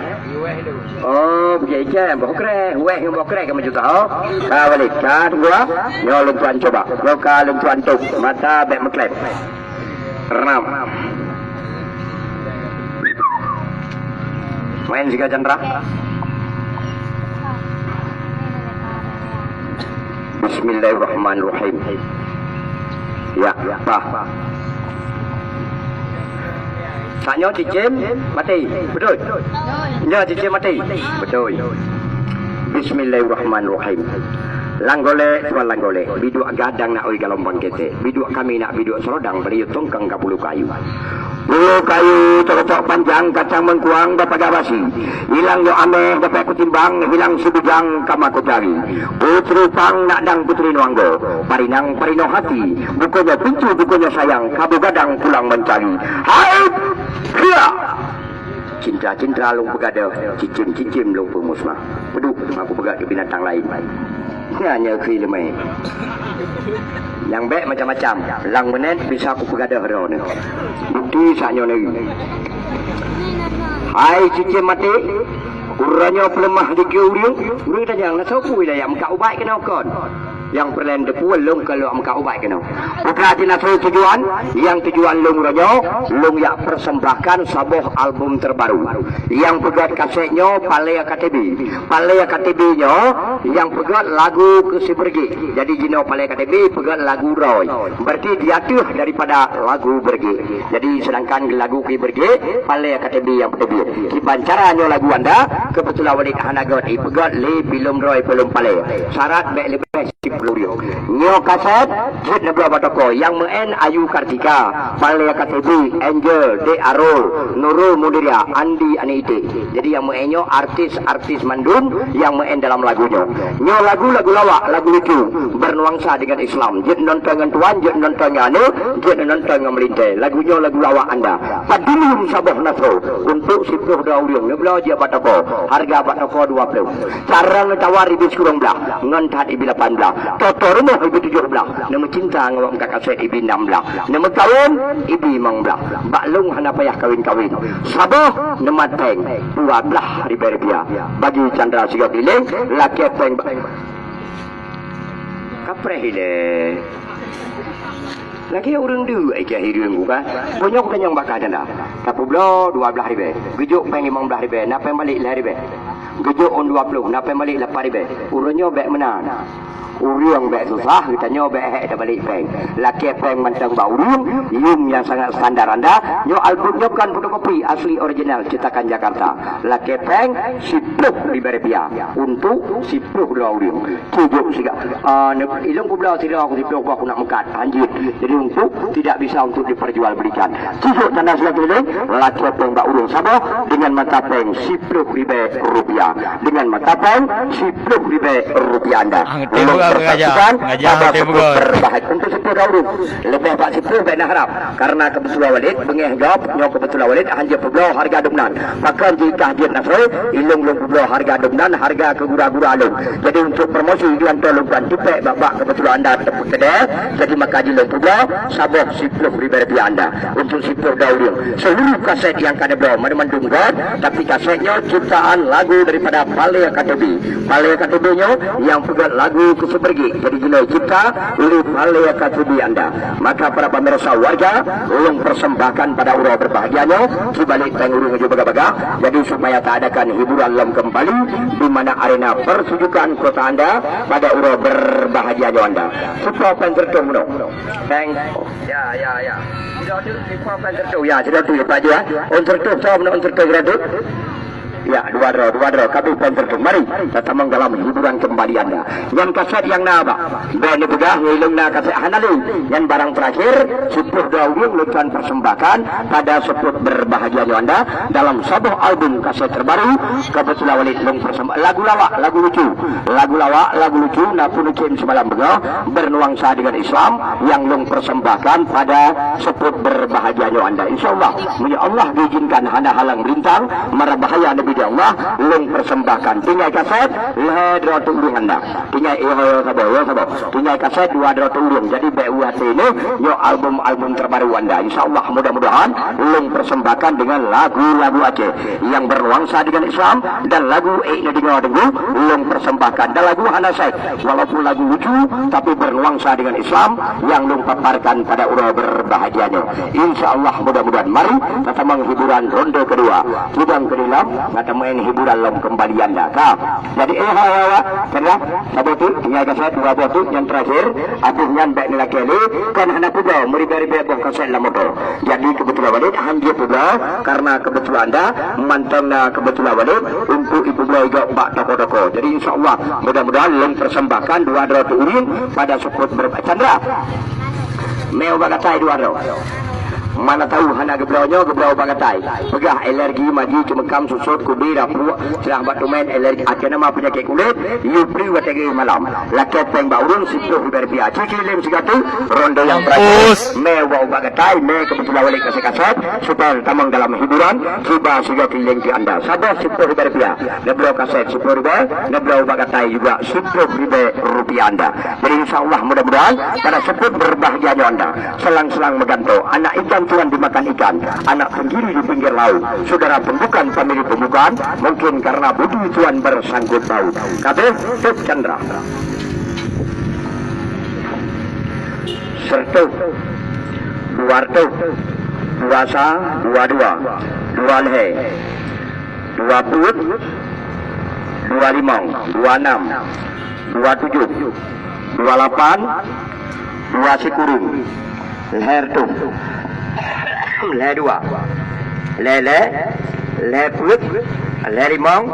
oh, puji ikan, berkah, weh yang berkah kamu juga tahu. Balik, kan gua, nyolong tuan coba, gua tuan tuk, mata bek meklep, renam, main juga Chandra. Bismillahirrahmanirrahim. Ya, bah. Saknya cicim mati. Betul? Ya cicim mati. Betul. Bismillahirrahmanirrahim. Langgole tuan langgole. Biduk gadang nak oi galombang kete. Biduk kami nak biduk serodang beri tongkang ke bulu kayu. Bulu kayu cocok panjang kacang mengkuang dapat gabasi. Hilang yo ameh dapat kutimbang. Hilang subujang kama ko cari. Putri pang nak dang putri nuanggo. Parinang parino hati. Bukannya pincu bukannya sayang. Kabu gadang pulang mencari. Hai! Kia! Cinta-cinta lung pegada. Cicim-cicim lung pemusnah. Peduk aku pegat ke binatang lain. Hanya kiri lemai. Yang baik macam-macam. Lang menet bisa aku pegada hero ni. Bukti saknya ni. Hai cicim mati. Uranya pelemah di keuriung. Urang tanya nak sopu wilayah muka ubat kena kon. Yang perlahan depu long kalau muka ubat kena. Putra tina tujuan yang tujuan long ranyo long yak persembahkan sebuah album terbaru. Yang pegat kasetnya Palea KTB. Palea KTB nya yang pegat lagu Kesi Pergi. Jadi jino Palea KTB pegat lagu Roy. Berarti dia tuh daripada lagu Bergi. Jadi sedangkan lagu Kesi Pergi Palea KTB yang KTB. Kibancaranya lagu anda kebetulan wanita hanagot pegat le film Roy belum Palea. Syarat baik lebih uriung nyo kaset jet na belah batoko yang men Ayu Kartika Palea KTB Angel De Arul Nurul Mudiria Andi Anite. Jadi yang menyo artis-artis mandun yang men dalam lagunya nyo lagu-lagu lawak lagu lucu bernuansa dengan Islam jet nonton dengan tuan jet nonton dengan anu jet nonton dengan melintai lagunya lagu lawak anda padilum sabah nasro untuk 10 uriung ne belah dia batoko harga batoko 20 cara tawari bis kurang belah ngantat ibi 18 toto rumah ibi 17 nama cinta ngawak kakak set ibi 16 nama kawin ibi 15 baklung hana payah kawin-kawin sabah nama teng 12 ribu-ribu bagi Chandra Sigap Dileng laki teng kapreh ile lagi orang du aja hidung bukan banyak kenyang bakal janda tapi blo 12 ribu gejuk peng 15 ribu napa balik 5 ribu gejuk on 20 napa balik 8 ribu urunyo bek menang uriung bek susah kita nyoba dah balik peng laki peng mentang bau uriung yang sangat standar anda nyo album nyopkan fotokopi asli original cetakan Jakarta laki peng 10 ribu rupiah untuk 10 uriung tujuh siga ilung ku belau tidak aku dipeluk aku nak mekat anjir jadi untuk tidak bisa untuk diperjualbelikan tujuh tanda sudah tulis laki peng bau uriung sabah dengan mata peng 10 ribu rupiah dengan mata peng 10 ribu rupiah anda Ngajak berbahagia untuk 10 uriung lebih pak 10 baik nak harap karena kebetulan walid bengih jawab nyo kebetulan walid hanya peblo harga domnan maka jika dia nasrul ilung peblo harga domnan harga kegura-gura alung jadi untuk promosi tuan tolongkan dipek babak kebetulan anda tepuk kedai jadi maka jilung peblo sabah 10 ribu rupiah anda untuk 10 uriung seluruh kaset yang kada blo mandung god tapi kasetnya ciptaan lagu daripada Palea KTB nya yang pegat lagu pergi jadi gila cipta oleh Palea KTB anda maka para pemirsa warga ulung persembahkan pada urau berbahagianya dibalik tengurung juga baga jadi supaya tak adakan hiburan lem kembali di mana arena pertunjukan kota anda pada urau berbahagianya anda supaya pentertung no thank ya tidak ada supaya pentertung ya tidak tu ya Pak Ju untuk tu saya untuk gradut. Ya, dua draw. Kami pentertung. Mari kita dalam hiburan kembali anda. Yang kaset yang naba. Bani begah ngilung na kaset hanalu. Yang barang terakhir 10 uriung lucuan persembahkan pada sebut berbahagianya anda dalam sebuah album kaset terbaru. Kebetulan walid lung persembah lagu lawak, lagu lucu napun ucim semalam begah bernuansa dengan Islam yang lung persembahkan pada sebut berbahagianya anda. Insyaallah, ya Allah diizinkan hana halang rintang marabahaya Nabi Allah lung persembahkan tinggal kaset le 200 uriung anda tinggal sabar tinggal kaset 200 uriung jadi BUHT ini yo album terbaru anda insyaallah mudah-mudahan lung persembahkan dengan lagu-lagu Aceh yang bernuansa dengan Islam dan lagu dengar lung persembahkan dan lagu Hanasai walaupun lagu lucu tapi bernuansa dengan Islam yang lung paparkan pada urau berbahagianya insyaallah mudah-mudahan mari kita menghiburan ronde kedua sidang ke-6 main hiburan lom kembali anda kah jadi kenapa sabar tu tinggal kaset 2 buah tu yang terakhir aduh nyan baik ni laki ni kan hana pula meri-meri bong kaset lama tu jadi kebetulan walid hanya pula karena kebetulan anda mantan kebetulan walid untuk ibu beliau juga bak toko-toko jadi insyaallah mudah-mudahan lom persembahkan 200 uriung pada sebut Chandra meu bagatai 200 mana tahu hana geblaunya geblau bagatai pegah alergi maju cemekam susut kubi rapu cerah batu main alergi aja nama penyakit kulit you pri wategi malam laket peng baurun 10 rupiah cikilim sigatu ronde yang terakhir mewah bagatai me kebetulan wali kasih-kasih supaya tamang dalam hiburan coba sudah keliling di anda sabar 10 rupiah neblau kaset 10 rupiah neblau bagatai juga 10 rupiah anda jadi insyaallah mudah-mudahan pada sebut berbahagianya anda selang-selang meganto anak ikan Tuhan dimakan ikan, anak sendiri di pinggir laut. Saudara pembukaan pemilik pembukaan, mungkin karena budi Tuhan bersangkut bau. Kabeh Tuk Chandra. Sertu, Duartu, Duasa, 22, 2 lehe, 2 put, 2 limong, 26, 27, 28, 2 sikurung, leher tu. Le 2 le put le limong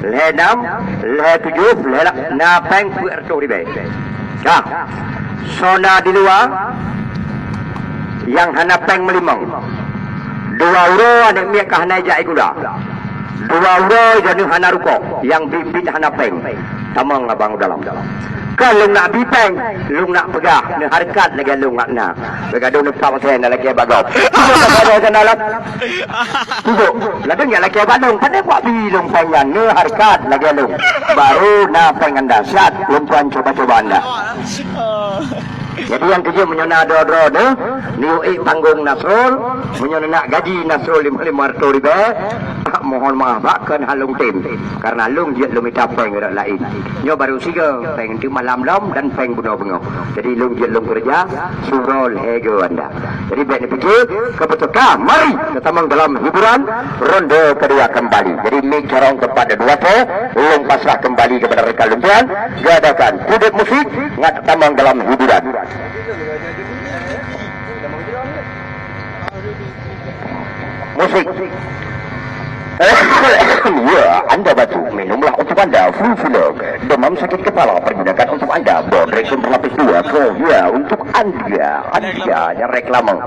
le 6 le 7 le na peng put ribu Dah. Sona di luar. Yang hana peng melimang. 2 euro anak miak ke hana jai kuda. 2 euro jadi hana rukok. Yang bibit hana peng. Tamang abang dalam. Kalau nak bipeng, lung nak pegah, ni harkat lagi lung nak nak. Bergaduh ni pak saya nak lagi bagau. Bagau sana lah. Tunggu, lalu ni lagi bagau. Pada buat bilung pengan ni harkat lagi lung. Baru nak pengan dahsyat, lumpuan coba-coba anda. Jadi yang kerja menyona dua-dua ni, niui panggung Nasrul, menyona nak gaji Nasrul 55 ribu. Mohon maaf bahkan halung tim karena lung dia lung itapeng orang lain. Nyo baru siga peng tu malam lam dan peng bunuh-bunuh. Jadi lung dia lung kerja surol hego anda. Jadi baik fikir kebetulan mari kita dalam hiburan ronde kedua kembali. Jadi mik corong kepada dua te, lung pasrah kembali kepada rekan lumpuan, gadakan kudut musik ngat tamang dalam hiburan. Musik. Ya, anda batuk minumlah untuk anda full demam sakit kepala pergunakan untuk anda Bonrection berlapis 2 ya untuk anda yang reklame.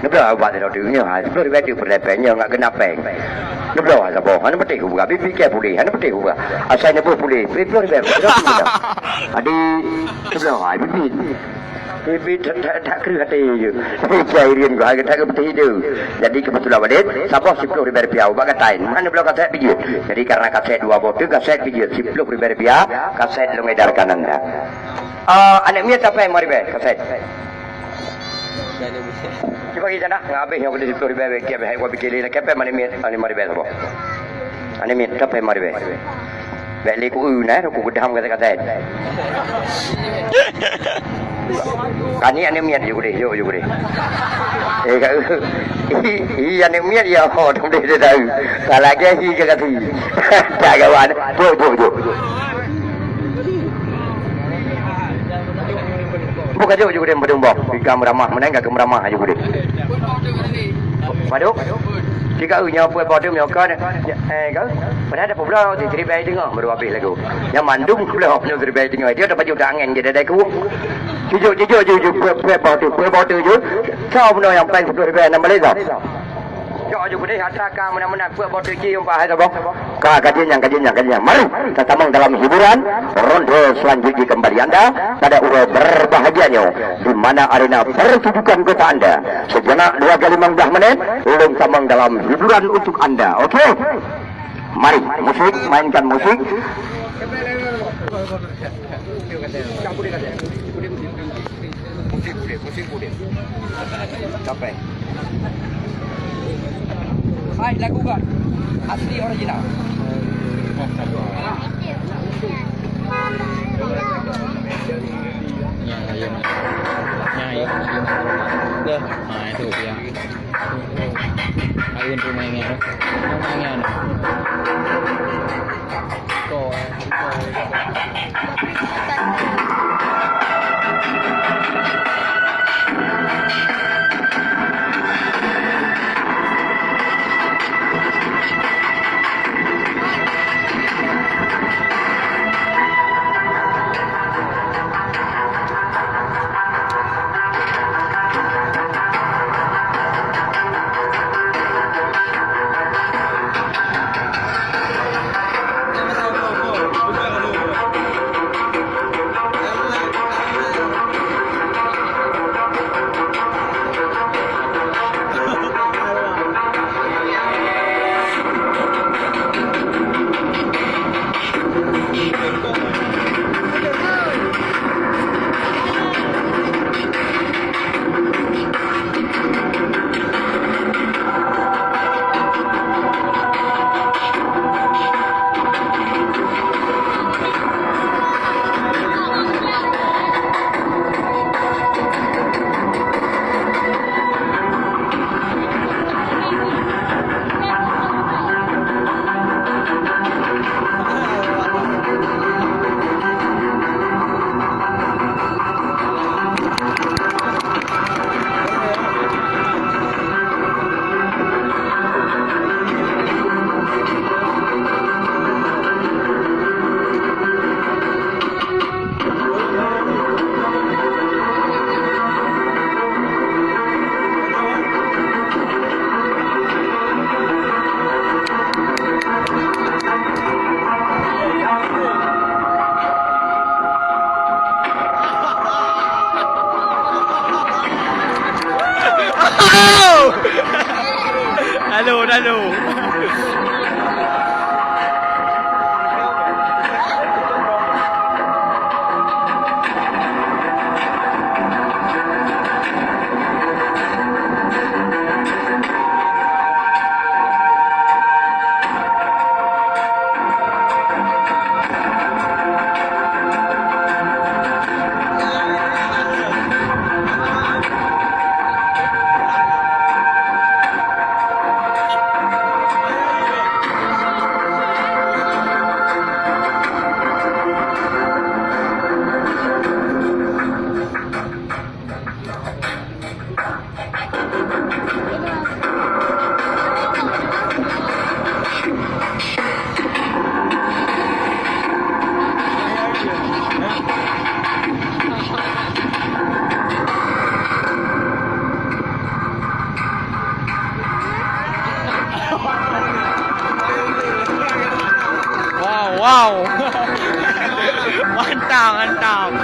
Nebla buat dia dunia ha sebelum dia betul perlepenya enggak kena peng. Nebla apa hana betul juga bibi ke boleh hana betul juga asal nebo boleh betul dia adi nebla ha bibi bibi tak kira hati je cairin gua tak betul itu jadi kebetulan badet siapa 10 ribu rupiah ubah katain mana belum kaset pijit jadi karena kaset 2 botol kaset pijit 10 ribu rupiah kaset lu edarkan anda anak miat apa yang mari be kaset cuba kita nak ngabe yang boleh 10 ribu ke be gua pikir ni kepe mana miat ani mari be apa ani miat apa yang mari be beli ku na ku gedam kata-kata kani ane miat je boleh yo boleh ane miat ya ho dong dia tahu kalau dia hi ke kata tak kawan jo bukan jo boleh berdombok di kamramah mana enggak kamramah aja boleh Paduk jika nya apa bodoh nyokon kau pada ada pula di tribai tengah baru habis lagu yang mandung pula punya tribai tengah dia dapat juga angin dia ada ku jujur bodoh je kau punya yang paling tribai nama Malaysia jauh juga deh hatakan mana-mana buat bodoh je yang bahaya bang kajian mari kita tamang dalam hiburan ronde selanjutnya kembali anda pada urut berbahagianya di mana arena pertunjukan kota anda sejenak 2 kali 15 menit ulung tamang dalam hiburan untuk anda okey mari musik mainkan musik musik sampai hai lagu kan asli original Dah, itu dia. Ayun tu main ngah. Main ngah. Kau. Dah lu. Wow. Mantap.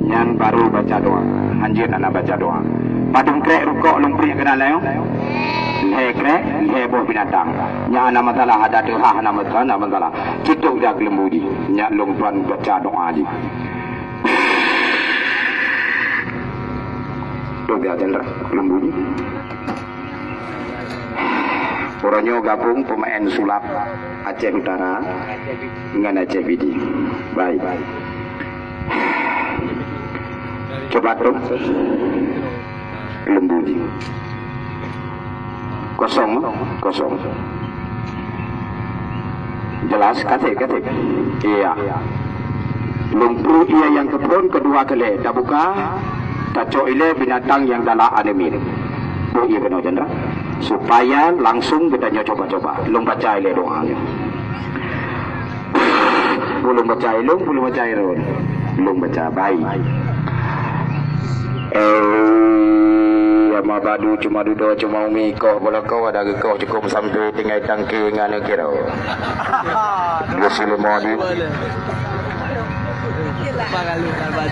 Nyan baru baca doa. Anjir nak baca doa. Padung krek rukuk lumpri kena layo. Lehe krek, lehe buah binatang. Nya ana masalah ada doa ana masalah. Cituk dak lembudi. Nya lumpuan baca doa di. Tuh dia jalan lembudi. Orangnya gabung pemain sulap Aceh Utara dengan Aceh Bidi. Baik. Coba terus. Lembudi. Kosong. Jelas katik. Iya. Lumpur ia yang kebun kedua kali. Tak buka. Tak cok ile binatang yang dalam anemin. Oh iya benar Jendra. Supaya langsung kita coba-coba. Belum baca ile doanya. Belum baca ilung, belum baca irun. Belum baca baik. ya mabadu cuma dudo cuma umi kau bola kau ada kau cukup sampai tinggal tangki ngana kira. Dia silmo di.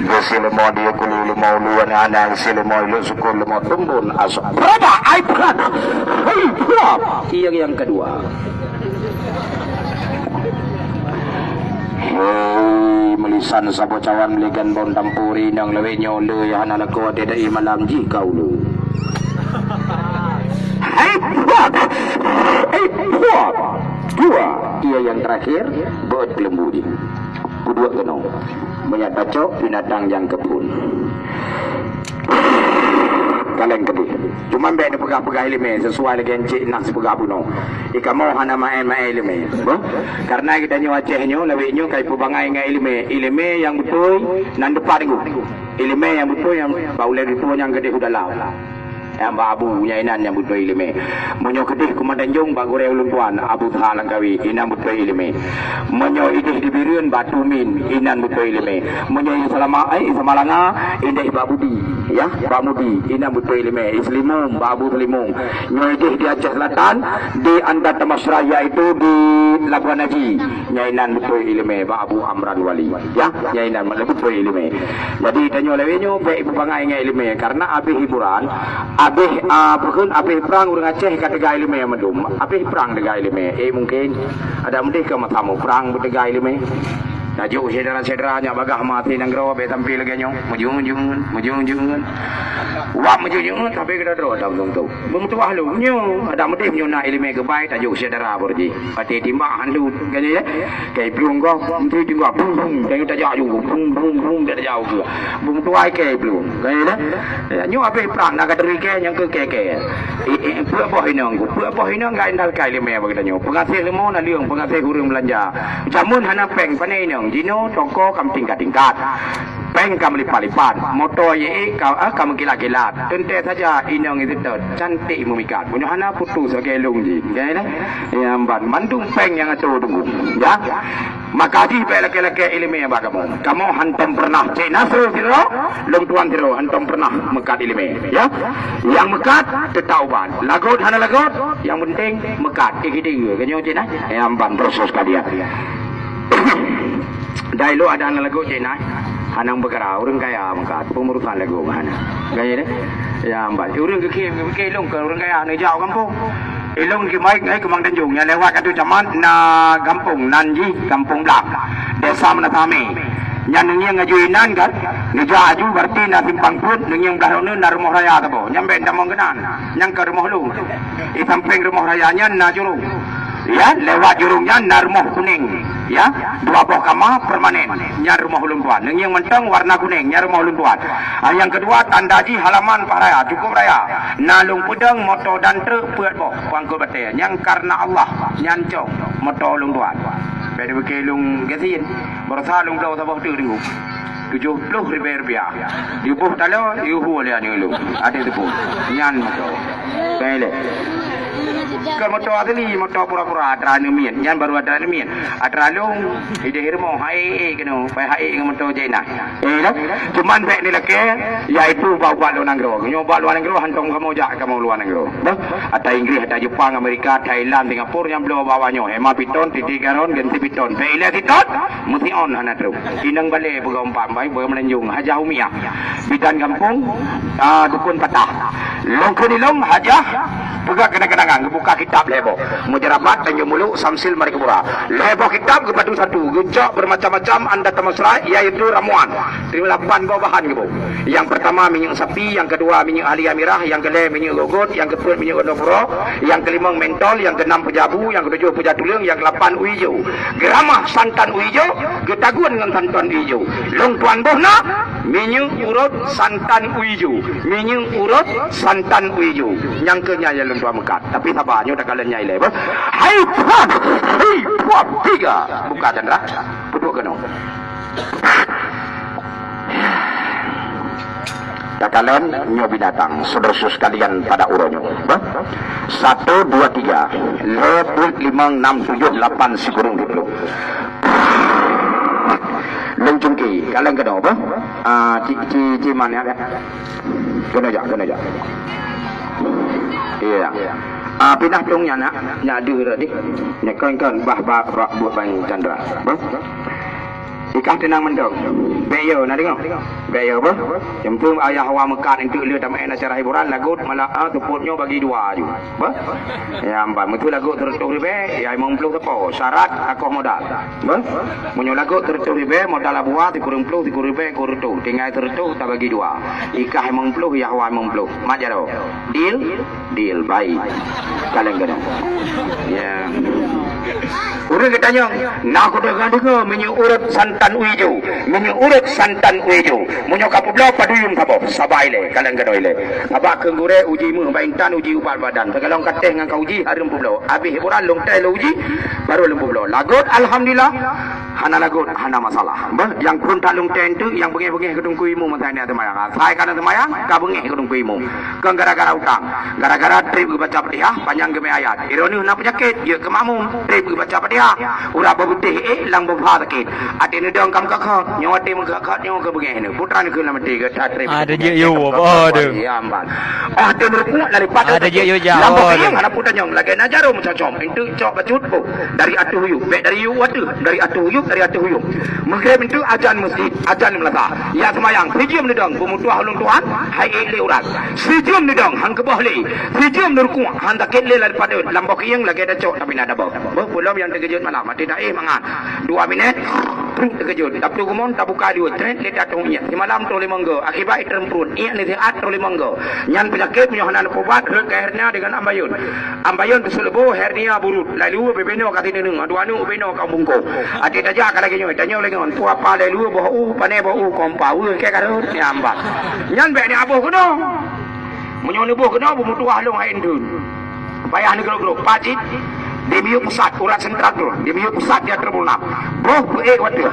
Dia silmo dia kulu mau luan anak silmo lu sukul mau tumbun asap. Berapa? Aipat. Yang kedua. Melisan sabo cawan meligan bon tampuri nang lewe nyole ya anak ko tidak malam ji kau lu. Hai puak. Dua, ia yang terakhir buat kelemburi. Kedua kenong menyat bacok binatang yang kebun. Kalian kedua cuma mbak ni pegah-pegah ilmu sesuai dengan cik nak sepegah puno ika mau hana main ilmu karena kita nyawa cehnya lebihnya kai pebangai dengan ilmu yang betul nan depan ilmu yang betul yang bau lagi tu yang gede sudah lau yang babu nyainan yang betul ilmu menyo kedih kumandan jong bagu ulun tuan abu thalang kawi inan betul ilmu menyo idih dibirian batu min inan betul ilmu menyo samalanga idih babudi ya bamudi inan betul ilmu islimum babu selimum nyo idih di Aceh Selatan di Andat Masraya itu di Labuan Haji nyainan betul ilmu babu Amran Wali ya nyainan betul ilmu jadi tanyo lewenyo baik ibu bangai ilmu karena abih hiburan abih abih perang orang Aceh kata gai ilmu yang medum abih perang dengan ilmu mungkin ada mendek ke matamu perang dengan ilmu tajuk saudara-saudaranya bagah mati nang gerawa be tampil lagi nyo mujung wah mujung tapi kita terus dalam tu memutuah lu nyo ada mendek nyo na ilmu ke baik tajuk saudara berji pati timbang handu kan ya kai pelung kau menteri tinggal bung dan kita jauh bung dia jauh ke bung tuai kai pelung kan ya nyo abih perang nak dari kai yang ke kai apa hinang gai dal kai ilmu bagi kita nyo pengasih lemon na liung pengasih hurung belanja jamun hana peng panai nyo Dino toko kam tingkat-tingkat peng kam lipat-lipat motor ye kam kilat-kilat tente saja inang itu cantik memikat punya hana putu sebagai lungji kan ya ban mandung peng yang acu tunggu ya maka di laki-laki ilmu yang bagamu kamu hantam pernah cek nasru tiro long tuan tiro hantam pernah mekat ilmu ya yang mekat tetauban lagot hana lagot yang penting mekat ikidi kan yo cek nah ya ban proses kalian Dailo ada anak lagu cina, hanang bergerak orang kaya mengkat pengurusan lagu mana, gaya deh, ya mbak, orang ke long ke orang kaya ni jauh kampung, long ke mai ke Mang Tanjung yang lewat itu zaman na kampung Nanji kampung Blak, desa Menatami, yang nengyang ngajuinan kan, nija aju berarti na timpang pun nengyang belahonu na rumah raya tabo, nyampe ndamong kenan, yang ke rumah lu, di samping rumah rayanya na jurung. Ya, lewat jurungnya narmoh kuning ya, dua buah kamar permanen nyar rumah ulun tuan yang menteng warna kuning nyar rumah ulun tuan yang kedua tandaji halaman Pak Raya cukup raya nalung pedang motor dan truk buat boh pangkul bete yang karena Allah nyancong motor ulun tuan pada bekelung gasin bersah lung blau sabah tu ringu 70,000 rupiah diubuh talo diubuh oleh ni ulun ada tu pun nyan motor bele kalau motor asli motor pura-pura atrana mian yang baru atrana mian atralung ide hirmo hai keno pai hai dengan motor jena lah cuman pek ni leke iaitu bawa luar negeri nyoba luar negeri hantong kamu jak kamu luar negeri ada Inggris ada Jepang Amerika Thailand Singapura yang belum bawanya hema piton titik garon ganti piton pele piton mesti on hana terus inang balik bergompak baik bermelanjung hajah umiah bidan kampung dukun patah long kedilong hajah buka kenang-kenangan buka kitab lebo mujarabat dan jumulu samsil mari kebura lebo kitab ke batu satu gejak bermacam-macam anda temasra iaitu ramuan 8 buah bahan gitu yang pertama minyak sapi yang kedua minyak alia mirah yang kelima minyak gogot yang keempat minyak gondopuro yang kelima mentol yang keenam pejabu yang ketujuh pejatulang yang ke-8 uijo geramah santan uijo getaguan dengan santan uijo long tuan bohna minyak urut santan uijo minyak urut santan uijo yang kenyaya long tuan mekat tapi sabarnya dah kalian nyai lebar hai puan tiga buka cendera berdua kena dah kalian nyo binatang saudara-saudara sekalian pada uronyo 1, 2, 3 lebut 5, 6, 7, 8 si kurung dulu lengcungki kalian kena apa? Ci mana ya? Kena aja Ya. Pindah tungnya nak. Nya ada tadi. Nya kan bah buat bang Chandra. Bah. Ikan tenang mendong. Beyo nak tengok. Beyo apa? Jemput ayah awak mekat itu dia tak main acara hiburan lagu malah teputnya bagi dua je. Bah. Ya ambak betul lagu tertutup ribe, ya 50 tepo. Syarat aku modal. Bah. Munyo lagu tertutup ribe modal buat 30 ribe kurtu. Tinggal tertutup tak bagi dua. Ikah 50 ya awak 50. Mat jaro. Deal baik. Kalian kena. Ya. Urut katanya, nak dengar menyu urut santan uijo, menyu urut santan uijo, menyu kapubla paduyun kapo, sabai le, kalian kena le. Abak kenggure uji mu baintan uji upal badan. Kalau kata dengan kau uji harum publo, habis hiburan long teh uji baru long publo. Lagut alhamdulillah, hana lagut hana masalah. Yang kun talung teh itu yang bengi-bengi kedung kuimu matanya temayang. Saya kana temayang, ka bengi kedung kuimu. Kang gara-gara utang, gara-gara trip baca Fatihah panjang geme ayat. Ironi nak penyakit, dia kemamu trip baca Fatihah. Ura babutih lang babha sakit. Ate ni dong kam kakak, nyawa te mengkakak nyawa ke bengi ni. Putra ni kena mati ke trip. Ada je yo apa ada. Ya amban. Te merukuk lari pada. Ada je yo jauh. Lampu yang anak putra nyong lagi najaro macam-macam. Itu cok bacut po. Dari atu huyuk, baik dari yu watu, dari atu huyuk. Maghrib itu ajan masjid, ajan melata. Ya semayang, sijim ni dong, pemutuah ulung Tuhan, hai le urat. Sijim ni dong, hang kebah le. Sijim nurku, hang takit le daripada lambok yang lagi ada cok tapi nak ada bau. Belum yang terkejut malam, mati dah mangan. 2 minit, terkejut. Tak perlu kumon, tak buka dia. Trend le datang ia. Di malam tu le mangga, akibat terem perut. Ia ni sihat tu le mangga. Nyan penyakit menyohanan obat hernia dengan ambayun. Ambayun terselebo hernia burut. Lalu bebeno kat sini nung, adu anu bebeno kau bungko. Ati tajak kalau lagi nyoy, tanya lagi on. Tu apa lalu bau pane bau kompa, ke karut ni ambat. Nyan be ni abuh kuno. Menyoh nebuh kuno pemutuah long hain dun. Bayar ni gerok-gerok pacit. Dia biuk pusat, urat sentral tu. Dia biuk pusat, dia terbunuh. Boh, puik watu.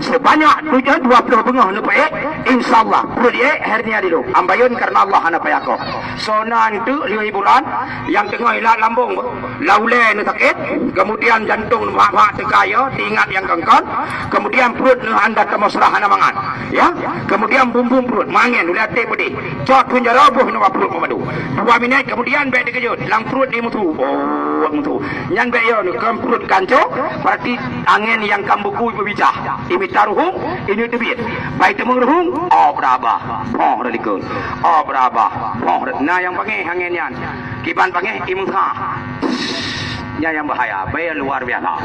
Sebanyak 20 bengah ni puik. InsyaAllah. Perut dia, hernia dia tu. Ambayun karena Allah anak payako. So, nanti 5 bulan. Yang tengah hilang lambung. Laule ni sakit. Kemudian jantung mak-mak terkaya. Tingkat yang kengkon. Kemudian perut ni anda termasrah anak mangan. Ya. Kemudian bumbung perut. Mangin, udah hati pedih. Cot penjara, boh nak perut memadu. 2 minit, kemudian baik dikejut. Lang perut ni mutu. Oh, mutu. Yang baik ya, ni kan perut kancok. Berarti angin yang kambuku berbicara. Ini taruhung, ini tebit. Baik temung ruhung, oh berabah. Oh relikun. Oh berabah. Oh nah yang panggil angin yang. Kiban panggil imutha. Yang bahaya, bahaya luar biasa.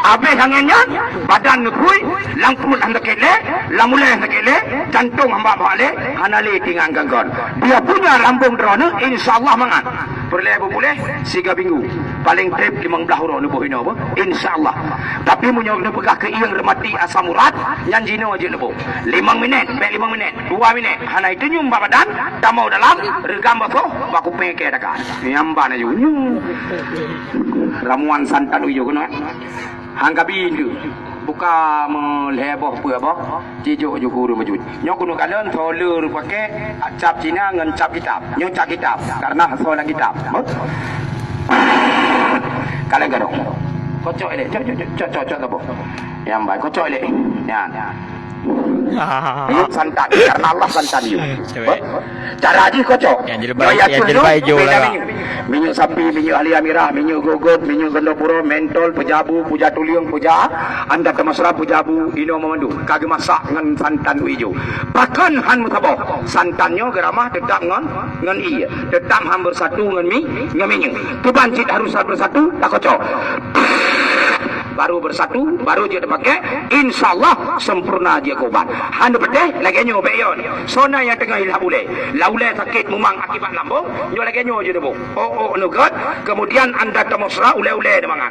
Habis anginnya, badan ngepui, lang perut anda kele, lang mulai anda kele, jantung hamba balik, hanali tinggal ganggon. Dia punya lambung drone, insyaAllah mangan. Boleh 3 minggu. Paling trip 15 orang nubuh ini apa? InsyaAllah. Tapi munyok ni pegah ke iang remati asam urat, yang jino aja nubuh. 5 minit, 2 minit. Hana itu nyum badan, damau dalam, regam basuh, baku pengke dekat. Nyamba na nyum. Ramuan santan uyo kena. Hanggabi itu. Buka meleboh apa? Cijuk je guru majud. Nyok kuno kalian tolur pakai cap Cina dengan cap kitab. Nyok cap kitab karena soal kitab. Kalian gadong. Kocok ini. Cocok apa? Yang baik kocok ini. Ya. Yuk santan karena Allah santan yuk. Cara aja kocok. Yang jadi baik jo lah. Minyak sapi, minyak ahli amirah, minyak gogot, minyak gandapura, mentol, pujabu, puja tuliung, puja anda termasra pujabu, ino memandu. Kagak masak dengan santan hijau. Bahkan han mutabah santannya geramah tetap ngan iya, tetap hampir satu ngan minyak. Kebancit harus bersatu, tak kocok. Baru bersatu, baru dia pakai, insyaAllah sempurna dia kubat. Hanya betul, lagi nyo beyon. Sona yang tengah hilang boleh. Laulai sakit mumang akibat lambung, nyo lagi nyo je debu. Oh, nugat. Kemudian anda temusra, ule-ule demangan.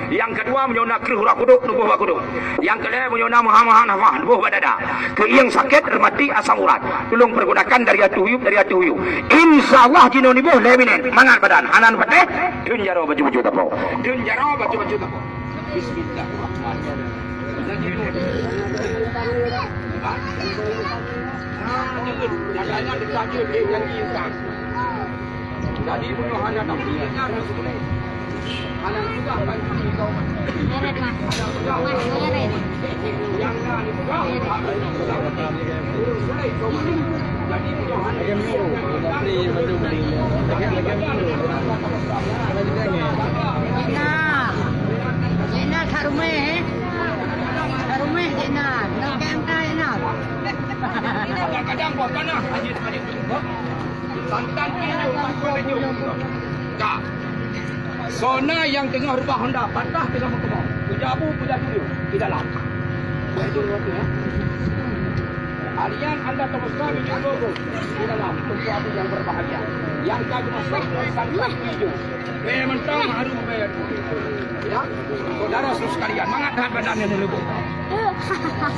Yang kedua, menyona kruh rakuduk, nubuh bakuduk. Yang kedua, menyona maha-maha nafah, nubuh badada. Ke yang sakit, remati asam urat. Tolong pergunakan dari atu huyuk. InsyaAllah jino nibuh, leminen. Mangan badan. Hanan betul, dun jaro baju-baju tapau. Bismillahirrahmanirrahim. Jangan ditajuk dia lagi kan. Jadi bunuh hanya tak boleh. Hanang juga banjuri kau. Meret mah. Meret. Yang nak dipegang. Urus sulai kau mana. Jadi punya hanang. Jena tharumeh jena nang kai na Kadang-kadang buat panas. Ajit. Santan pinjau, takut pinjau. Tak. Sona yang tengah rubah Honda patah tengah berkembang. Pujabu dulu di dalam. Itu waktu ya. Harian anda teruskan hijau logo di dalam untuk abu yang berbahagia. Yang kami masuk santan hijau. Mentang harum bayar. Ya, saudara sekalian, mengangkat badannya dulu.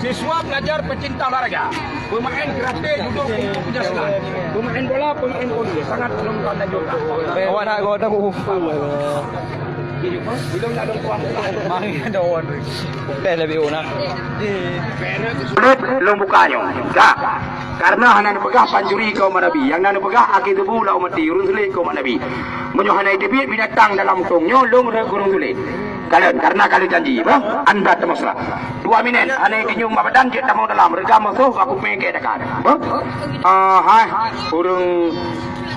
Siswa pelajar pecinta olahraga, pemain karate, judo, kungfu, pencaksilat, pemain bola, pemain voli, sangat lengkap dan juga. Awak nak kau dah kufu. Hidung nak tuan. Mari ada orang. Teh lebih nak. Sulit lo bukanya. Enggak. Karena hana pegah panjuri kaum Nabi. Yang nana pegah akid tubuh la umat urun sulit kaum Nabi. Menyo hana debi binatang dalam tongnya long regurun sulit. Kalian karena kalian janji, bah, anda termasuk 2 minit. Hana dinyum badan je tamu dalam regam musuh aku pengen dekat. Bah, hai, urung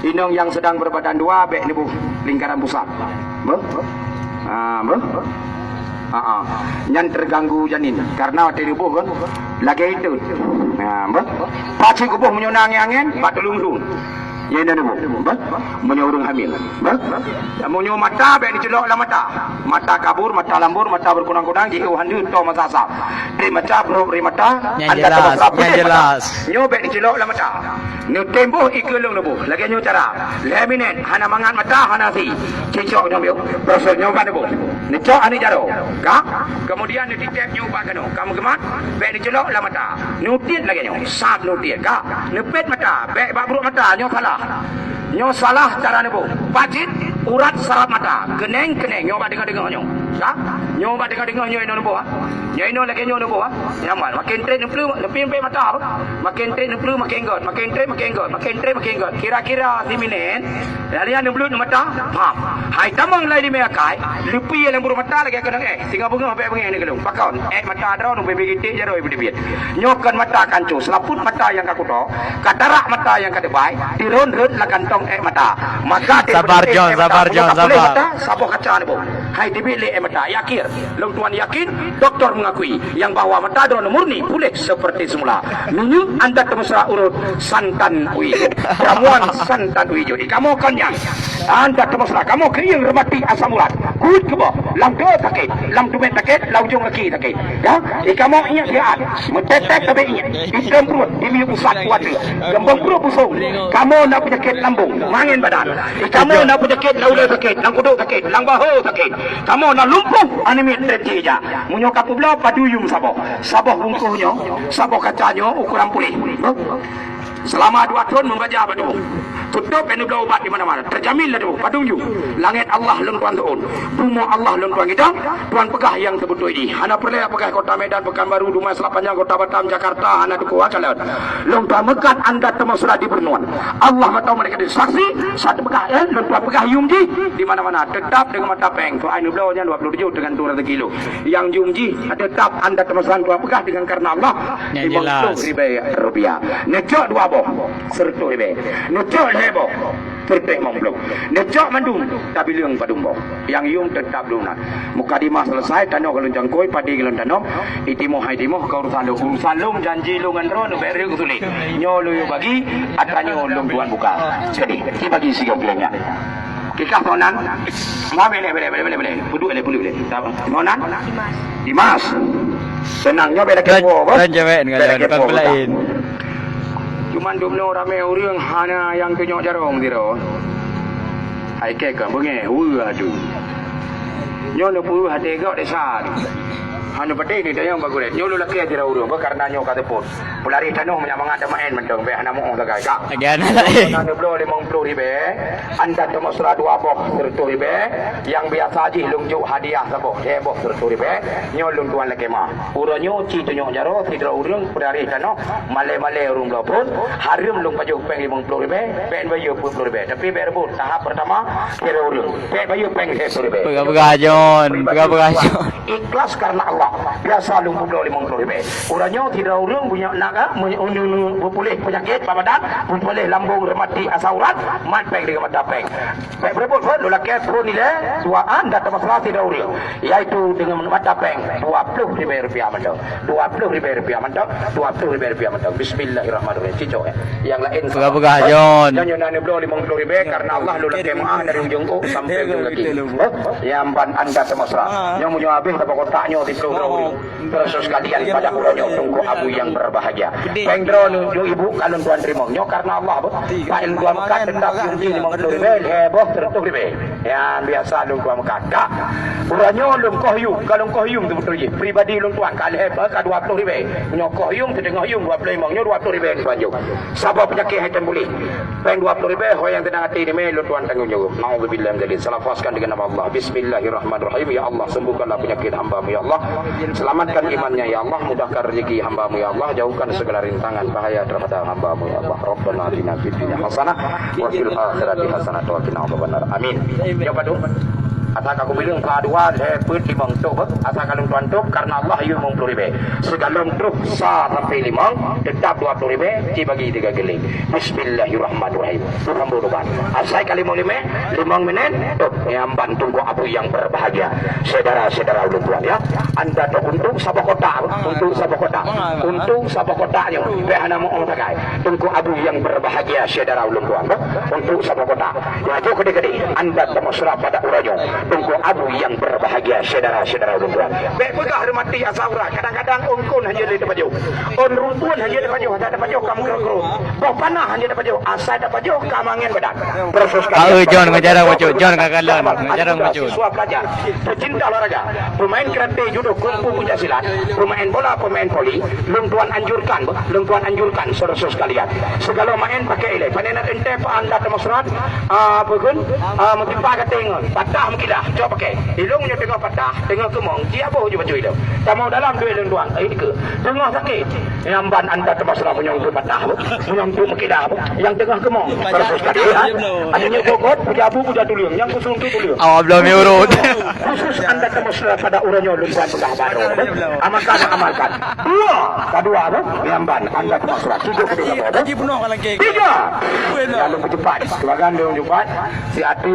inong yang sedang berbadan 2 bek ni bu lingkaran pusat. Bah, bah. Yang terganggu janin karena tubuh kan lagi itu. Pasti kubuh menyonang angin, batu lungsun. Yang dah dulu, menyurung hamil. Menyu mata, baik dicelok lah mata. Mata kabur, mata lambur, mata berkunang-kunang. Jika handu to masa. Dari mata, beri mata. Yang jelas. Nyu baik dicelok lah mata. Nyu tembuh ikulung lebuh. Lagi nyu cara. Leminen, hana mangan mata, hana si. Cicok nyu proses nyoban lebuh. Necok ani jaro. Kemudian nyu ditep nyu bakano. Kamu gemak, baik dicelok lah mata. Nutit lagi nyu. Sap nutit. Nepet mata, baik babruk mata, nyu salah. Nyo salah cara nebo. Pacit urat sarap mata. Keneng nyo ba dengar nyo. Ha? Nyo ba dengar nyo ino nebo ha. Nyo ino lagi nyo nebo ha. Nyaman makin tren nemplu lebih mata apa? Makin tren nemplu makin got. Makin tren makin got. Kira-kira 10 minit. Lalian nemplu mata. Pam. Hai tamang lai di meakai. Lupi yang buru mata lagi kena tinggal bunga apa bunga ni gelung. Pakon. Mata draw nu bebe gede jaro ibu dibiat. Nyokan mata kancu. Selaput mata yang kaku to. Katarak mata yang kadebai. Ron kantong mata. Maka sabar John. Sabar kaca ni bu. Hai dibeli mata. Yakin. Long tuan yakin. Doktor mengakui yang bahwa mata drone murni pulih seperti semula. Nunyu anda termesra urut santan uijo. Ramuan santan uijo. Kamu kanyang. Anda termesra. Kamu kering remati asam urat. Kut ke bawah. Lam tu sakit. Lam tu sakit. Lau jung lagi sakit. Ya. Kamu ingat sihat. Mentetek tapi ingat. Ikan perut. Ini pusat kuat. Gembong perut pusung. Kamu nak penyakit lambung, mangin badan. Kamu nak penyakit laulah sakit, lang kuduk sakit, lang bahu sakit. Kamu nak lumpuh, anemia terjeja. Munyo kapu belah paduyum saboh. Saboh bungkuhnya, saboh kacanya ukuran pulih. Selama 2 tahun membaca apa tu? Tutup penuh obat di mana-mana. Terjamin lah tu. Padungju. Langit Allah leng tuan tuan. Bumi Allah leng tuan kita. Tuan pegah yang terbutuh ini. Hana perleh pegah Kota Medan, Pekanbaru, Dumai, Selapanjang, Kota Batam, Jakarta. Hana duku acalan. Leng tuan mekat anda termasuk di Bernuan. Allah tahu mereka disaksi. Satu pegah leng tuan pegah Yumji di mana-mana. Tetap dengan mata peng. Tuan ini belaunya 27 dengan 200 kilo. Yang Yumji tetap anda termasuk tuan pegah dengan karena Allah. Yang jelas. Rupiah. Necok 2 boh. Sertu ribe. Necok hebo. Tertek mamblok. Necok mandum tapi leung padumbo. Yang yung tetap lunak. Mukadimah selesai tanok keluncang koi padi kelon tanok. Itimo hai timo kau urusan lung janji lungan ron beri kusulit. Nyolu yo bagi atanyo lung tuan buka. Jadi dibagi sigap belenya. Kikah monan. Ma bele. Pudu bele. Monan. Dimas. Senangnya bela kepo. Kan cewek dengan lain. Cuman dumno rame urang hana yang kenyok jarong diro. Hai ke ka benge aduh. Nyo no pu hate gak desa. Anu penting ni dia yang bagus. Nyo lu laki tira urang karena nyo kata pun. Pelari tanuh menyamangat main mentong be anak mo tagai kak. Lagi anak lain. Anu blo 50 ribu. Anda temu serah 2 boh 100 ribu. Yang biasa haji lung juk hadiah saboh 10 boh 100 ribu. Nyo lung tuan laki mah. Urang nyo ci tu nyo jaro tira urang pelari tanuh male-male urang blo pun harum lung pajuk peng 50 ribu. Pen bayu 40 ribu. Tapi be rebut tahap pertama tira urang. Pen bayu peng 10 ribu. Pegah-pegah John. Pegah-pegah John. Ikhlas karena Allah. Biasa lu 50 ribu. Orangnya tidak urang punya nak boleh penyakit badan, boleh lambung remati asaurat, mat peng dengan mata peng. Peng berapa pun lu laki pro nilai tuaan datang masalah tidak urang. Iaitu dengan mata peng 20 ribu rupiah mandang. 20 ribu rupiah mandang, 20 ribu rupiah mandang. Bismillahirrahmanirrahim. Cicok Yang lain Pegah-pegah John. Jangan nani bro 50 ribu karena Allah lu laki maah dari ujung ku sampai ujung kaki. Yang ban anda termasra. Yang punya habis apa kotaknya di pro terus sekalian pada pulau tunggu abu yang berbahagia. Pengdro nu ibu kalau tuan terima nyo karena Allah bu. Kain tuan makan tetap kunci 50 ribu heboh 100 ribu. Yang biasa lu tuan makan. Dak. Uranyo lum kohyum kalau kohyum tu betul je. Pribadi lu tuan kali heboh ka 20 ribu. Nyo kohyum sedengah hyum 25 nyo 20 ribu tuanjo. Sabar penyakit haitan boleh. Peng 20 ribu yang tenang hati ni lu tuan tanggung jawab. Nauzubillah min dzalik. Salafaskan dengan nama Allah. Bismillahirrahmanirrahim. Ya Allah sembuhkanlah penyakit hamba-Mu ya Allah. Selamatkan imannya ya Allah, mudahkan rezeki hamba-Mu ya Allah, jauhkan segala rintangan bahaya terhadap hamba-Mu ya Allah. Rabbana atina fid dunya hasanah wa fil akhirati hasanah wa qina adzabannar. Amin. Ya padu. Asal aku bilang kedua lepet limang tu, asal kalau tuan tu karena Allah you 50 ribu. Segala truk sah sampai limang tetap 20 ribu, dibagi 3 geling. Bismillahirrahmanirrahim. Alhamdulillah. Asal kali 5 minit, yang bantu abu yang berbahagia. Saudara-saudara tuan ya. Anda tu untuk sabah kota, untuk sabah kota, untuk sabah kotanya. Behana mau takai. Tunggu abu yang berbahagia saudara tuan. Untuk sabah kota. Ya jauh gede-gede. Anda termasuk pada urangnya. Tunggu abu yang berbahagia saudara-saudara tuan. Baik pegah hormati asaura. Kadang-kadang ungkun hanya di depan jauh. On rumpun hanya di depan jauh. Depan jauh kamu keruk. Bau panah hanya depan jauh. Asal depan jauh kamangan badan. Proses John ngajarang macam John kakalan. Ngajarang macam. Siswa pelajar. Pecinta olahraga. Pemain karate, judo, kungfu, puncak silat. Pemain bola, pemain voli. Lung tuan anjurkan. Lung tuan anjurkan saudara sekalian. Segala main pakai ile. Panenan ente anda termasrat. Apa pun. Mungkin pakai tengok. Patah mungkin dah. Coba pakai. Ilungnya tengok patah. Tengok kemong. Siapa je baju ile. Tamu dalam duit lung tuan. Ini ke. Tengah sakit. Yang ban anda termasrat menyongku patah. Menyongku mungkin dah. Yang tengah kemong. Saudara sekalian. Adanya kokot. Puja abu, puja tuliung. Yang kusung tu tuliung. Awak belum urut. Khusus anda termasuk pada urangnya lupa sudah baru. Amalkan. Kedua apa? Lamban anda termasuk. Haji penuh kalau kek. 3. Lalu cepat. Keluarga dia cepat. Si atu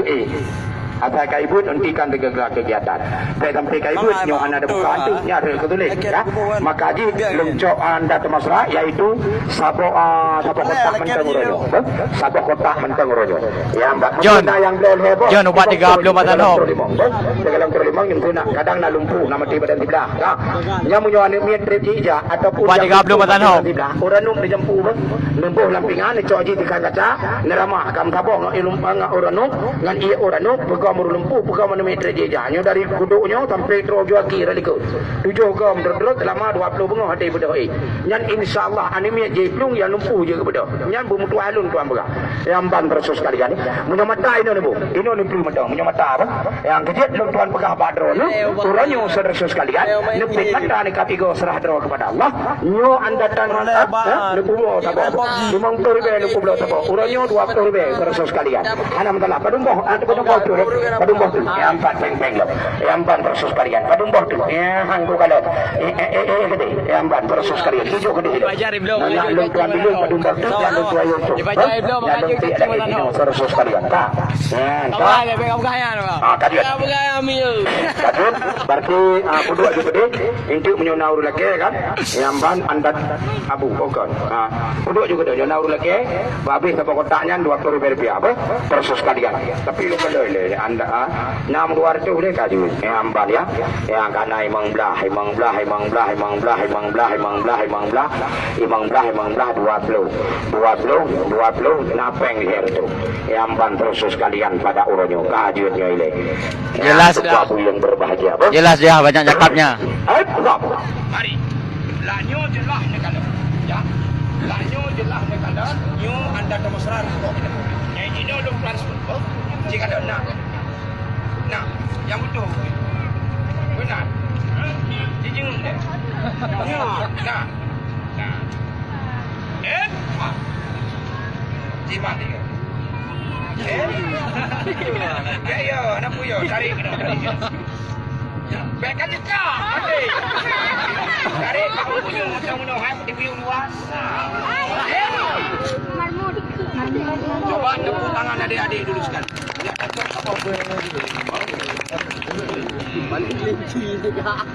asal kaibut hentikan segala kegiatan. Sampai kaibut yang anda ada bukaan tu ni ada ketulis ya. Maka haji lencok anda termasuk iaitu sabok kotak mentang uranyo. Sabok kotak mentang uranyo. Ya mbak. Yang belum heboh. John ubat 30 matan hok. Dalam terlimang yang guna kadang nak lumpuh nama di badan sebelah ya. Yang punya anak mian trip hija ataupun ubat 30 matan hok. Orang nung di jampu lembuh lampingan cok ji tikan kaca nerama kam tabong ilum orang nung ngan ia orang nung mur lempu bukan mana meter je hanya dari kuduknya sampai terus jual kira liku 7 gam derdek lama 20 bengah hati pada nyan insyaallah anime je plung yang lempu je kepada nyan bum tu alun tuan berah yang ban bersus sekalian punya mata ini bu ini lempu mata punya mata apa yang kejut lu tuan pegah badro lu turunnya saudara sekalian nepit mata ni kapigo serah dro kepada Allah nyo anda tan lempu tabak 50 ribu lempu tabak urangnya 20 ribu saudara sekalian ana mentala padumboh padumboh tu padumboh tu yang empat peng-peng lo yang empat versus kalian padumboh tu hang tu kalau gede yang empat versus kalian hijau gede Bajari belum. nak lu tuan dulu padumboh tu yang lu tuan tu Bajari belum. yang lu ti lagi ni versus kalian tak Awak ada pegang-pegangan apa? kajian Pegang ambil. kajian berarti kedua tu gede inti menyonaur lagi kan yang ban anda abu bukan kedua juga dah nyonaur lagi habis apa kotaknya 20 ribu rupiah apa versus kalian tapi lu kalau anda 6-200 dia kaju amban ya yang kana imang belah 20 napeng di her tu amban terus sekalian pada uronyo kajutnya ile Jelas dah. sesuatu yang berbahagia Jelas dia banyak cakapnya. Mari. Lanyo jelah ni kalau. Ya. Lanyo jelah ni kalau. Nyo anda demonstran kok. Yang ini lu transport. Oh. Jika ada nak. Nah, yang betul. Benar. Jijing ni. Nyo. Nah. Nah. Ha. Jimat dia. Ya, nak puyo cari kena cari. Bekan cekak. Cari kau punya macam-macam hai di view luas. Coba tepuk tangan adik-adik dulu sekali. Ya, cakap apa? Balik kelinci juga.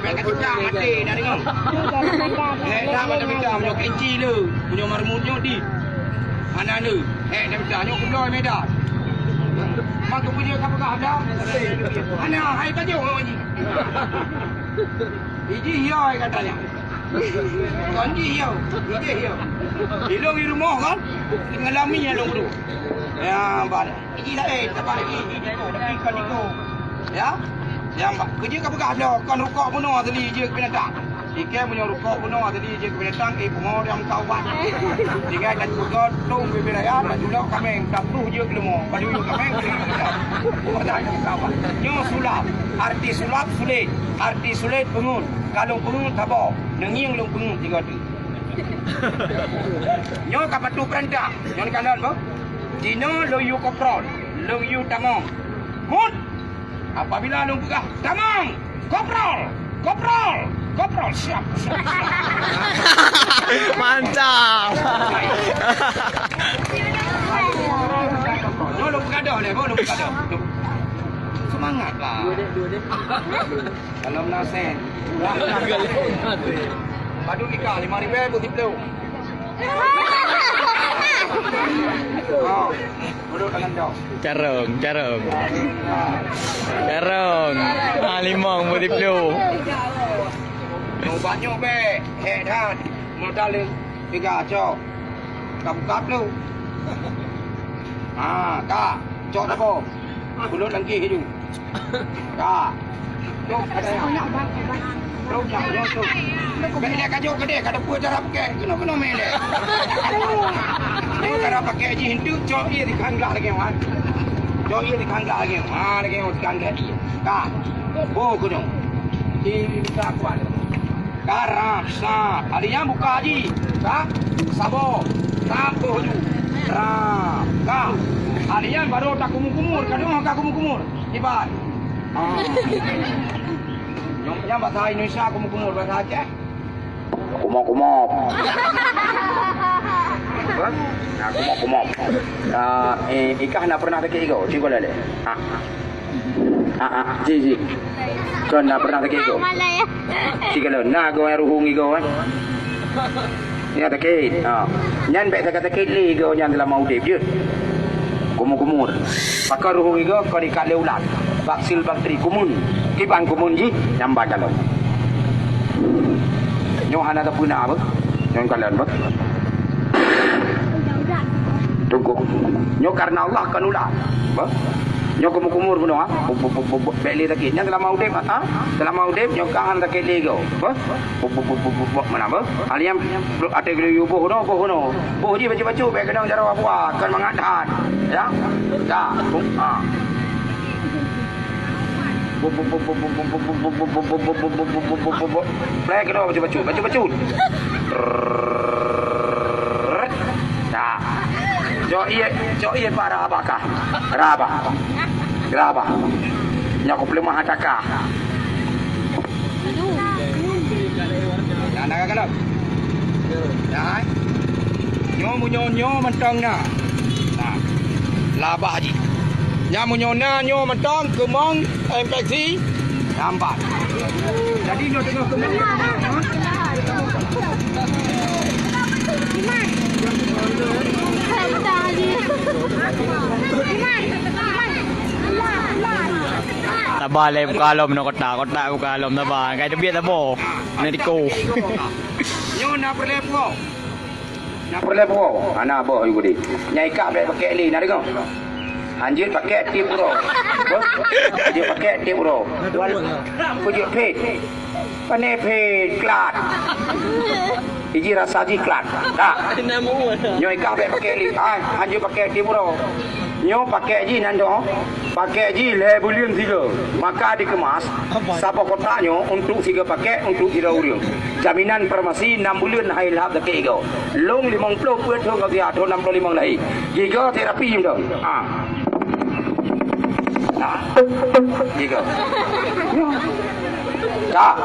Bekan cekak mati dah dengar. Dah macam-macam punya kelinci lu. Punya marmunyo di. Mana lu? Dah macam nyok kebloi Medan. Mak punya kamu kah ada? Ana hai tajuk orang ni. Iji hiau katanya. Kan iji hiau. Hilong di rumah kan? Ngalami yang long tu. Ya, balik. Iji dah tak balik iji ko, tapi kan iko. Ya? Yang kerja kamu kah ada? Kan rokok pun ada li je binatang. Ikan punya rokok pun ada li je binatang pengor yang kawan. Jika dan juga tung wilayah dan juga kami tak tu je kelemo. Pada ujung kami ada kawan. Nyo sulap, arti sulap sulit, arti sulit pengun. Kalau pengun tabau, nenging long pengun tiga tu. Nyo kapatu perintah, nyo kanan apa? Dino loyu koprol, loyu tamong. Mut. Apabila long pegah, tamong, koprol. Siap. Mantap. Lo bergadah ni, lo bergadah. Semangatlah. Kalau menasen. Padu nikah 5,000 putih blue. Oh, duduk dengan dok. Carung. Limong putih blue. Banyak be, dah. Modal 3 cok. Kap lu. Kak, cok apa? Bulut lagi hidu. Kak. Cok ada yang. Terus yang tu. Benda kajok gede, kada puas cara pakai. Kena mele. Dia cara pakai je hindu, cok dia di kanggak lagi wan. Cok dia di kanggak lagi. Lagi di kanggak dia. Kak. Kuno. Kita kuat. Karang sa, alinya buka haji, kah? Sabo, tampo ju, kah? Alinya baru tak kumur, kadang tak kumur, ibat. Yang bahasa Indonesia kumur, bahasa Aceh. kumok. Kumok. Ikah nak pernah pakai ego, cuba lele. Ji. Kau nak pernah pakai ego? Jika lo nak kau yang ruhung ego kan? Ni ada kait. Nyan baik saya kata kait li ego nyan dalam mau dip je. Kumur. Pakai ruhung ego kau dikat leulat. Baksil bakteri kumun. Kipan kumun ji nyambat kalau. Nyohan ada punah apa? Nyon kalian apa? Tunggu. Nyo karena Allah kan ulah. Apa? Nyo kumur pun ah. Beli tak kini dalam mau dep dalam mau dep nyo kahan tak kini go. Apa? Mana apa? Aliam ada gelu boh no. Boh ji baju baik kadang cara apa kan mengadat. Ya. Dah. Play kena baju. Dah. Jo iya para abakah. Gerabah. Nya ko plema hataka. Nak kalau. Dah. Nyo mentang na. Nah. Labah haji. Nya nyo mentang kemang infeksi nampak. Jadi nyo tengok kemang. Gimana? Tabale bukalom no kota bukalom taba. Kaya dia tabo. Niko. Nyo na perlepo. Na perlepo. Ana boh ibu di. Nyai kak pakai li nak dengar. Anjir pakai tip bro. Dia pakai tip bro. Pujuk pet. Pane pet klat. Iji rasa ji klat. Tak. Nyai kak pakai li. Anjir pakai tip bro. Nyo pakai ji nando. Pakai ji le bulian 3. Maka dikemas. Siapa kotaknya untuk 3 paket untuk 3 orang. Jaminan farmasi 6 bulan hai lahap dekat ego. Long 50 puan thong kau dia thong 65 lagi. Giga terapi dah. Giga. Tak,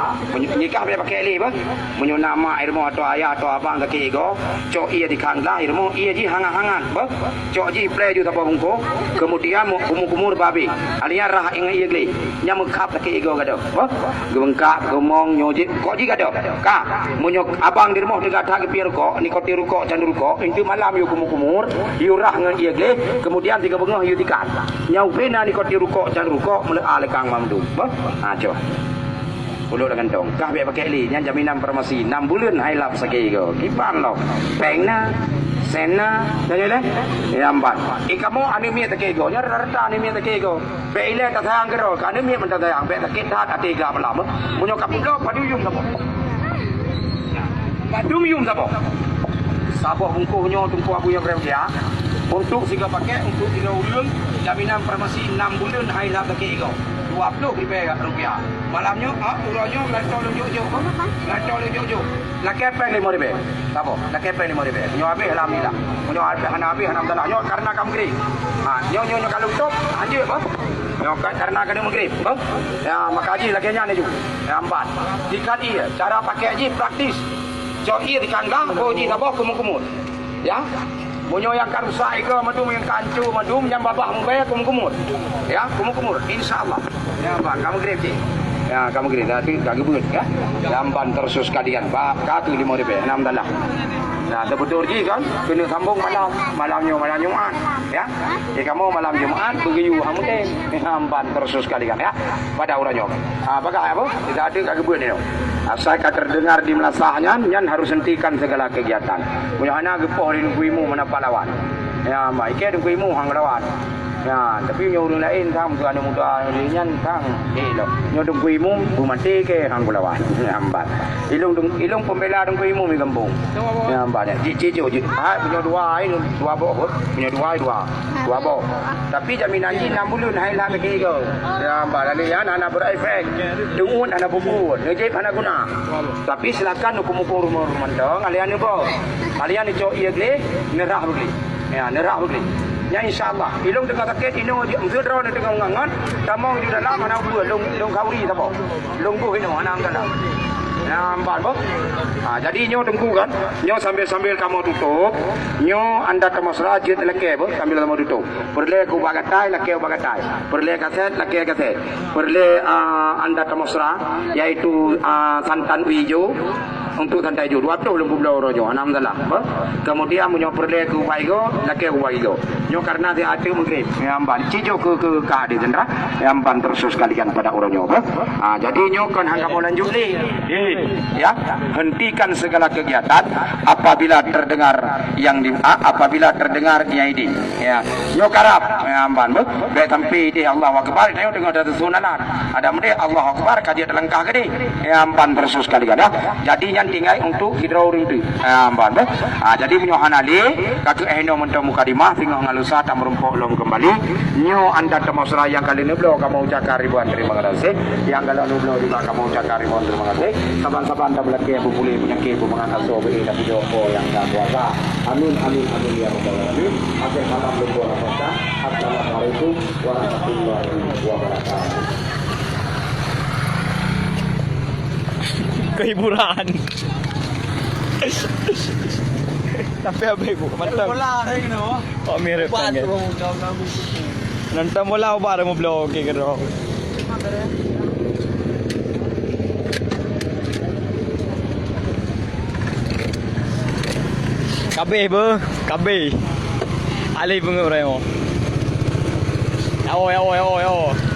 nikah boleh pakai li apa? Menyo nama irmo atau ayah atau abang dekat ego. Cok ia di kandang irmo ia ji hangat-hangat, apa? Cok ji play ju tapa bungko. Kemudian kumur babi. Alian rah ingat ia geli. Nya mengkap dekat ego gado. Apa? Gebengkap, gemong nyoji. Kok ji gado? Ka, menyo abang di rumah dekat hak pi rukok, ni koti rukok candu rukok. Itu malam yu kumur, yu rah ngan ia geli. Kemudian 3 bengah yu dikat. Nyau pena ni koti rukok candu rukok mele alekang mamdu. Apa? Cok. Pulut dengan tong. Kah biar pakai li. Yang jaminan farmasi 6 bulan hai lap sakit go. Kipan lo. Pengna, sena, dan je Yamban. Kamu anemia tak go. Nya rata anemia tak go. Beile tak sayang kero. Anemia men tak sayang. Be tak kita ati ga malam. Munyo kaplo paduyum sabo. Paduyum sabo. Sabo bungkuhnyo tungku aku yang kerja. Untuk 3 paket untuk 3 bulan jaminan farmasi 6 bulan hai lap sakit go. 20 rupiah. Malamnya, turunnya lantau lujuk-juk. Lantau lujuk-juk. Laki apa yang 5 ribu? Apa? Laki apa yang 5 ribu? Nyo habis alhamdulillah. Nyo habis alhamdulillah. Nyo karena kamu grip. Nyo kalau top, anjir apa? Nyo karena kamu grip. Ya, maka haji laki nya ni juga. Ya, 4. Dikat ia. Cara pakai haji praktis. Cok ia di kandang, kau ji tabah kumur-kumur. Ya. Bunyo yang kan rusak ke madum yang kancu madum yang babah mubaya kumur. Ya, kumur. Insyaallah. Ya, Pak, kamu grip je. Ya, kamu grip. Nanti kaki bungut ya. Lamban tersus kalian. Pak, katu 5 ribu. Alhamdulillah. Nah, terbetul je kan. Kena sambung malam Jumaat. Ya. Jadi kamu malam Jumaat begitu hamutin. Lamban tersus kalian ya. Pada orangnya. Apakah apa? Tidak ada kaki bungut ni. Asal kata terdengar di melasahnya, nyan harus hentikan segala kegiatan. Punya anak gepoh di nungguimu menapa lawan. Ya, baik ke nungguimu hang lawan. Ya, tapi nyo orang lain sang tu anu muda nyan sang lo. Nyo nungguimu mati ke hang lawan. Ya, ambat. Ilung pembela nungguimu mi kampung. Ya, ambat. Cicu. Punya 2 ini 2 bok. Punya 2 bok. Tapi jaminan ji 6 bulan hai lah ke go. Ya, ambat ali anak berefek. Dungun anak bubur. Ngejip anak guna. Tapi silakan hukum-hukum rumah dong. Kalian ni bo. Kalian ni cok ia gele, nerah beli. Ya, nerah beli. Ya insyaallah. Ilung tengah sakit ino mudra ni tengah ngangan. Tamong di dalam mana dua long kauri tabo. Long buh ino anak dalam. Ya amban bo. Jadi nyo tunggu kan. Nyo sambil kamu tutup. Nyo anda termasra jet leke bo sambil kamu tutup. Perle ku bagatai leke bagatai. Perle kaset leke kaset. Perle anda termasra yaitu santan hijau untuk santai ju 20 lembu rojo alhamdulillah. Kemudian menyo perle ku baigo leke ku baigo. Nyo karena dia ada mungkin amban cijo ke di tendra amban terus kalian pada orangnya. Jadi nyo kan hangga bulan Juli. Ya, hentikan segala kegiatan apabila terdengar apabila terdengar ini. Ya, nyo karap amban be tampi di Allahu akbar nyo dengar ada sunanan. Ada mende Allahu akbar kaji langkah gede. Amban terus kalian ya. Jadi yang tinggal untuk hidrauring tu. Amban jadi menyo hanali kaki eno mentau mukadimah tinggal ngalusa tak merumpok lom kembali. Nyo anda termasra yang kali ni beliau kamu ucapkan ribuan terima kasih. Yang kalau ni beliau juga kamu ucapkan ribuan terima kasih. Saban-saban dah belaki yang boleh penyakit mengangkat sobri dan Joko yang dah kuasa. Amin ya rabbal alamin. Akhir malam berdoa kita. Assalamualaikum warahmatullahi wabarakatuh. Kehiburan. Tapi apa ibu? Mantap. Oh mirip kan. Nanti mula bara mo vlog ke kero. Kabe. Ali pengurang mo. Yawo.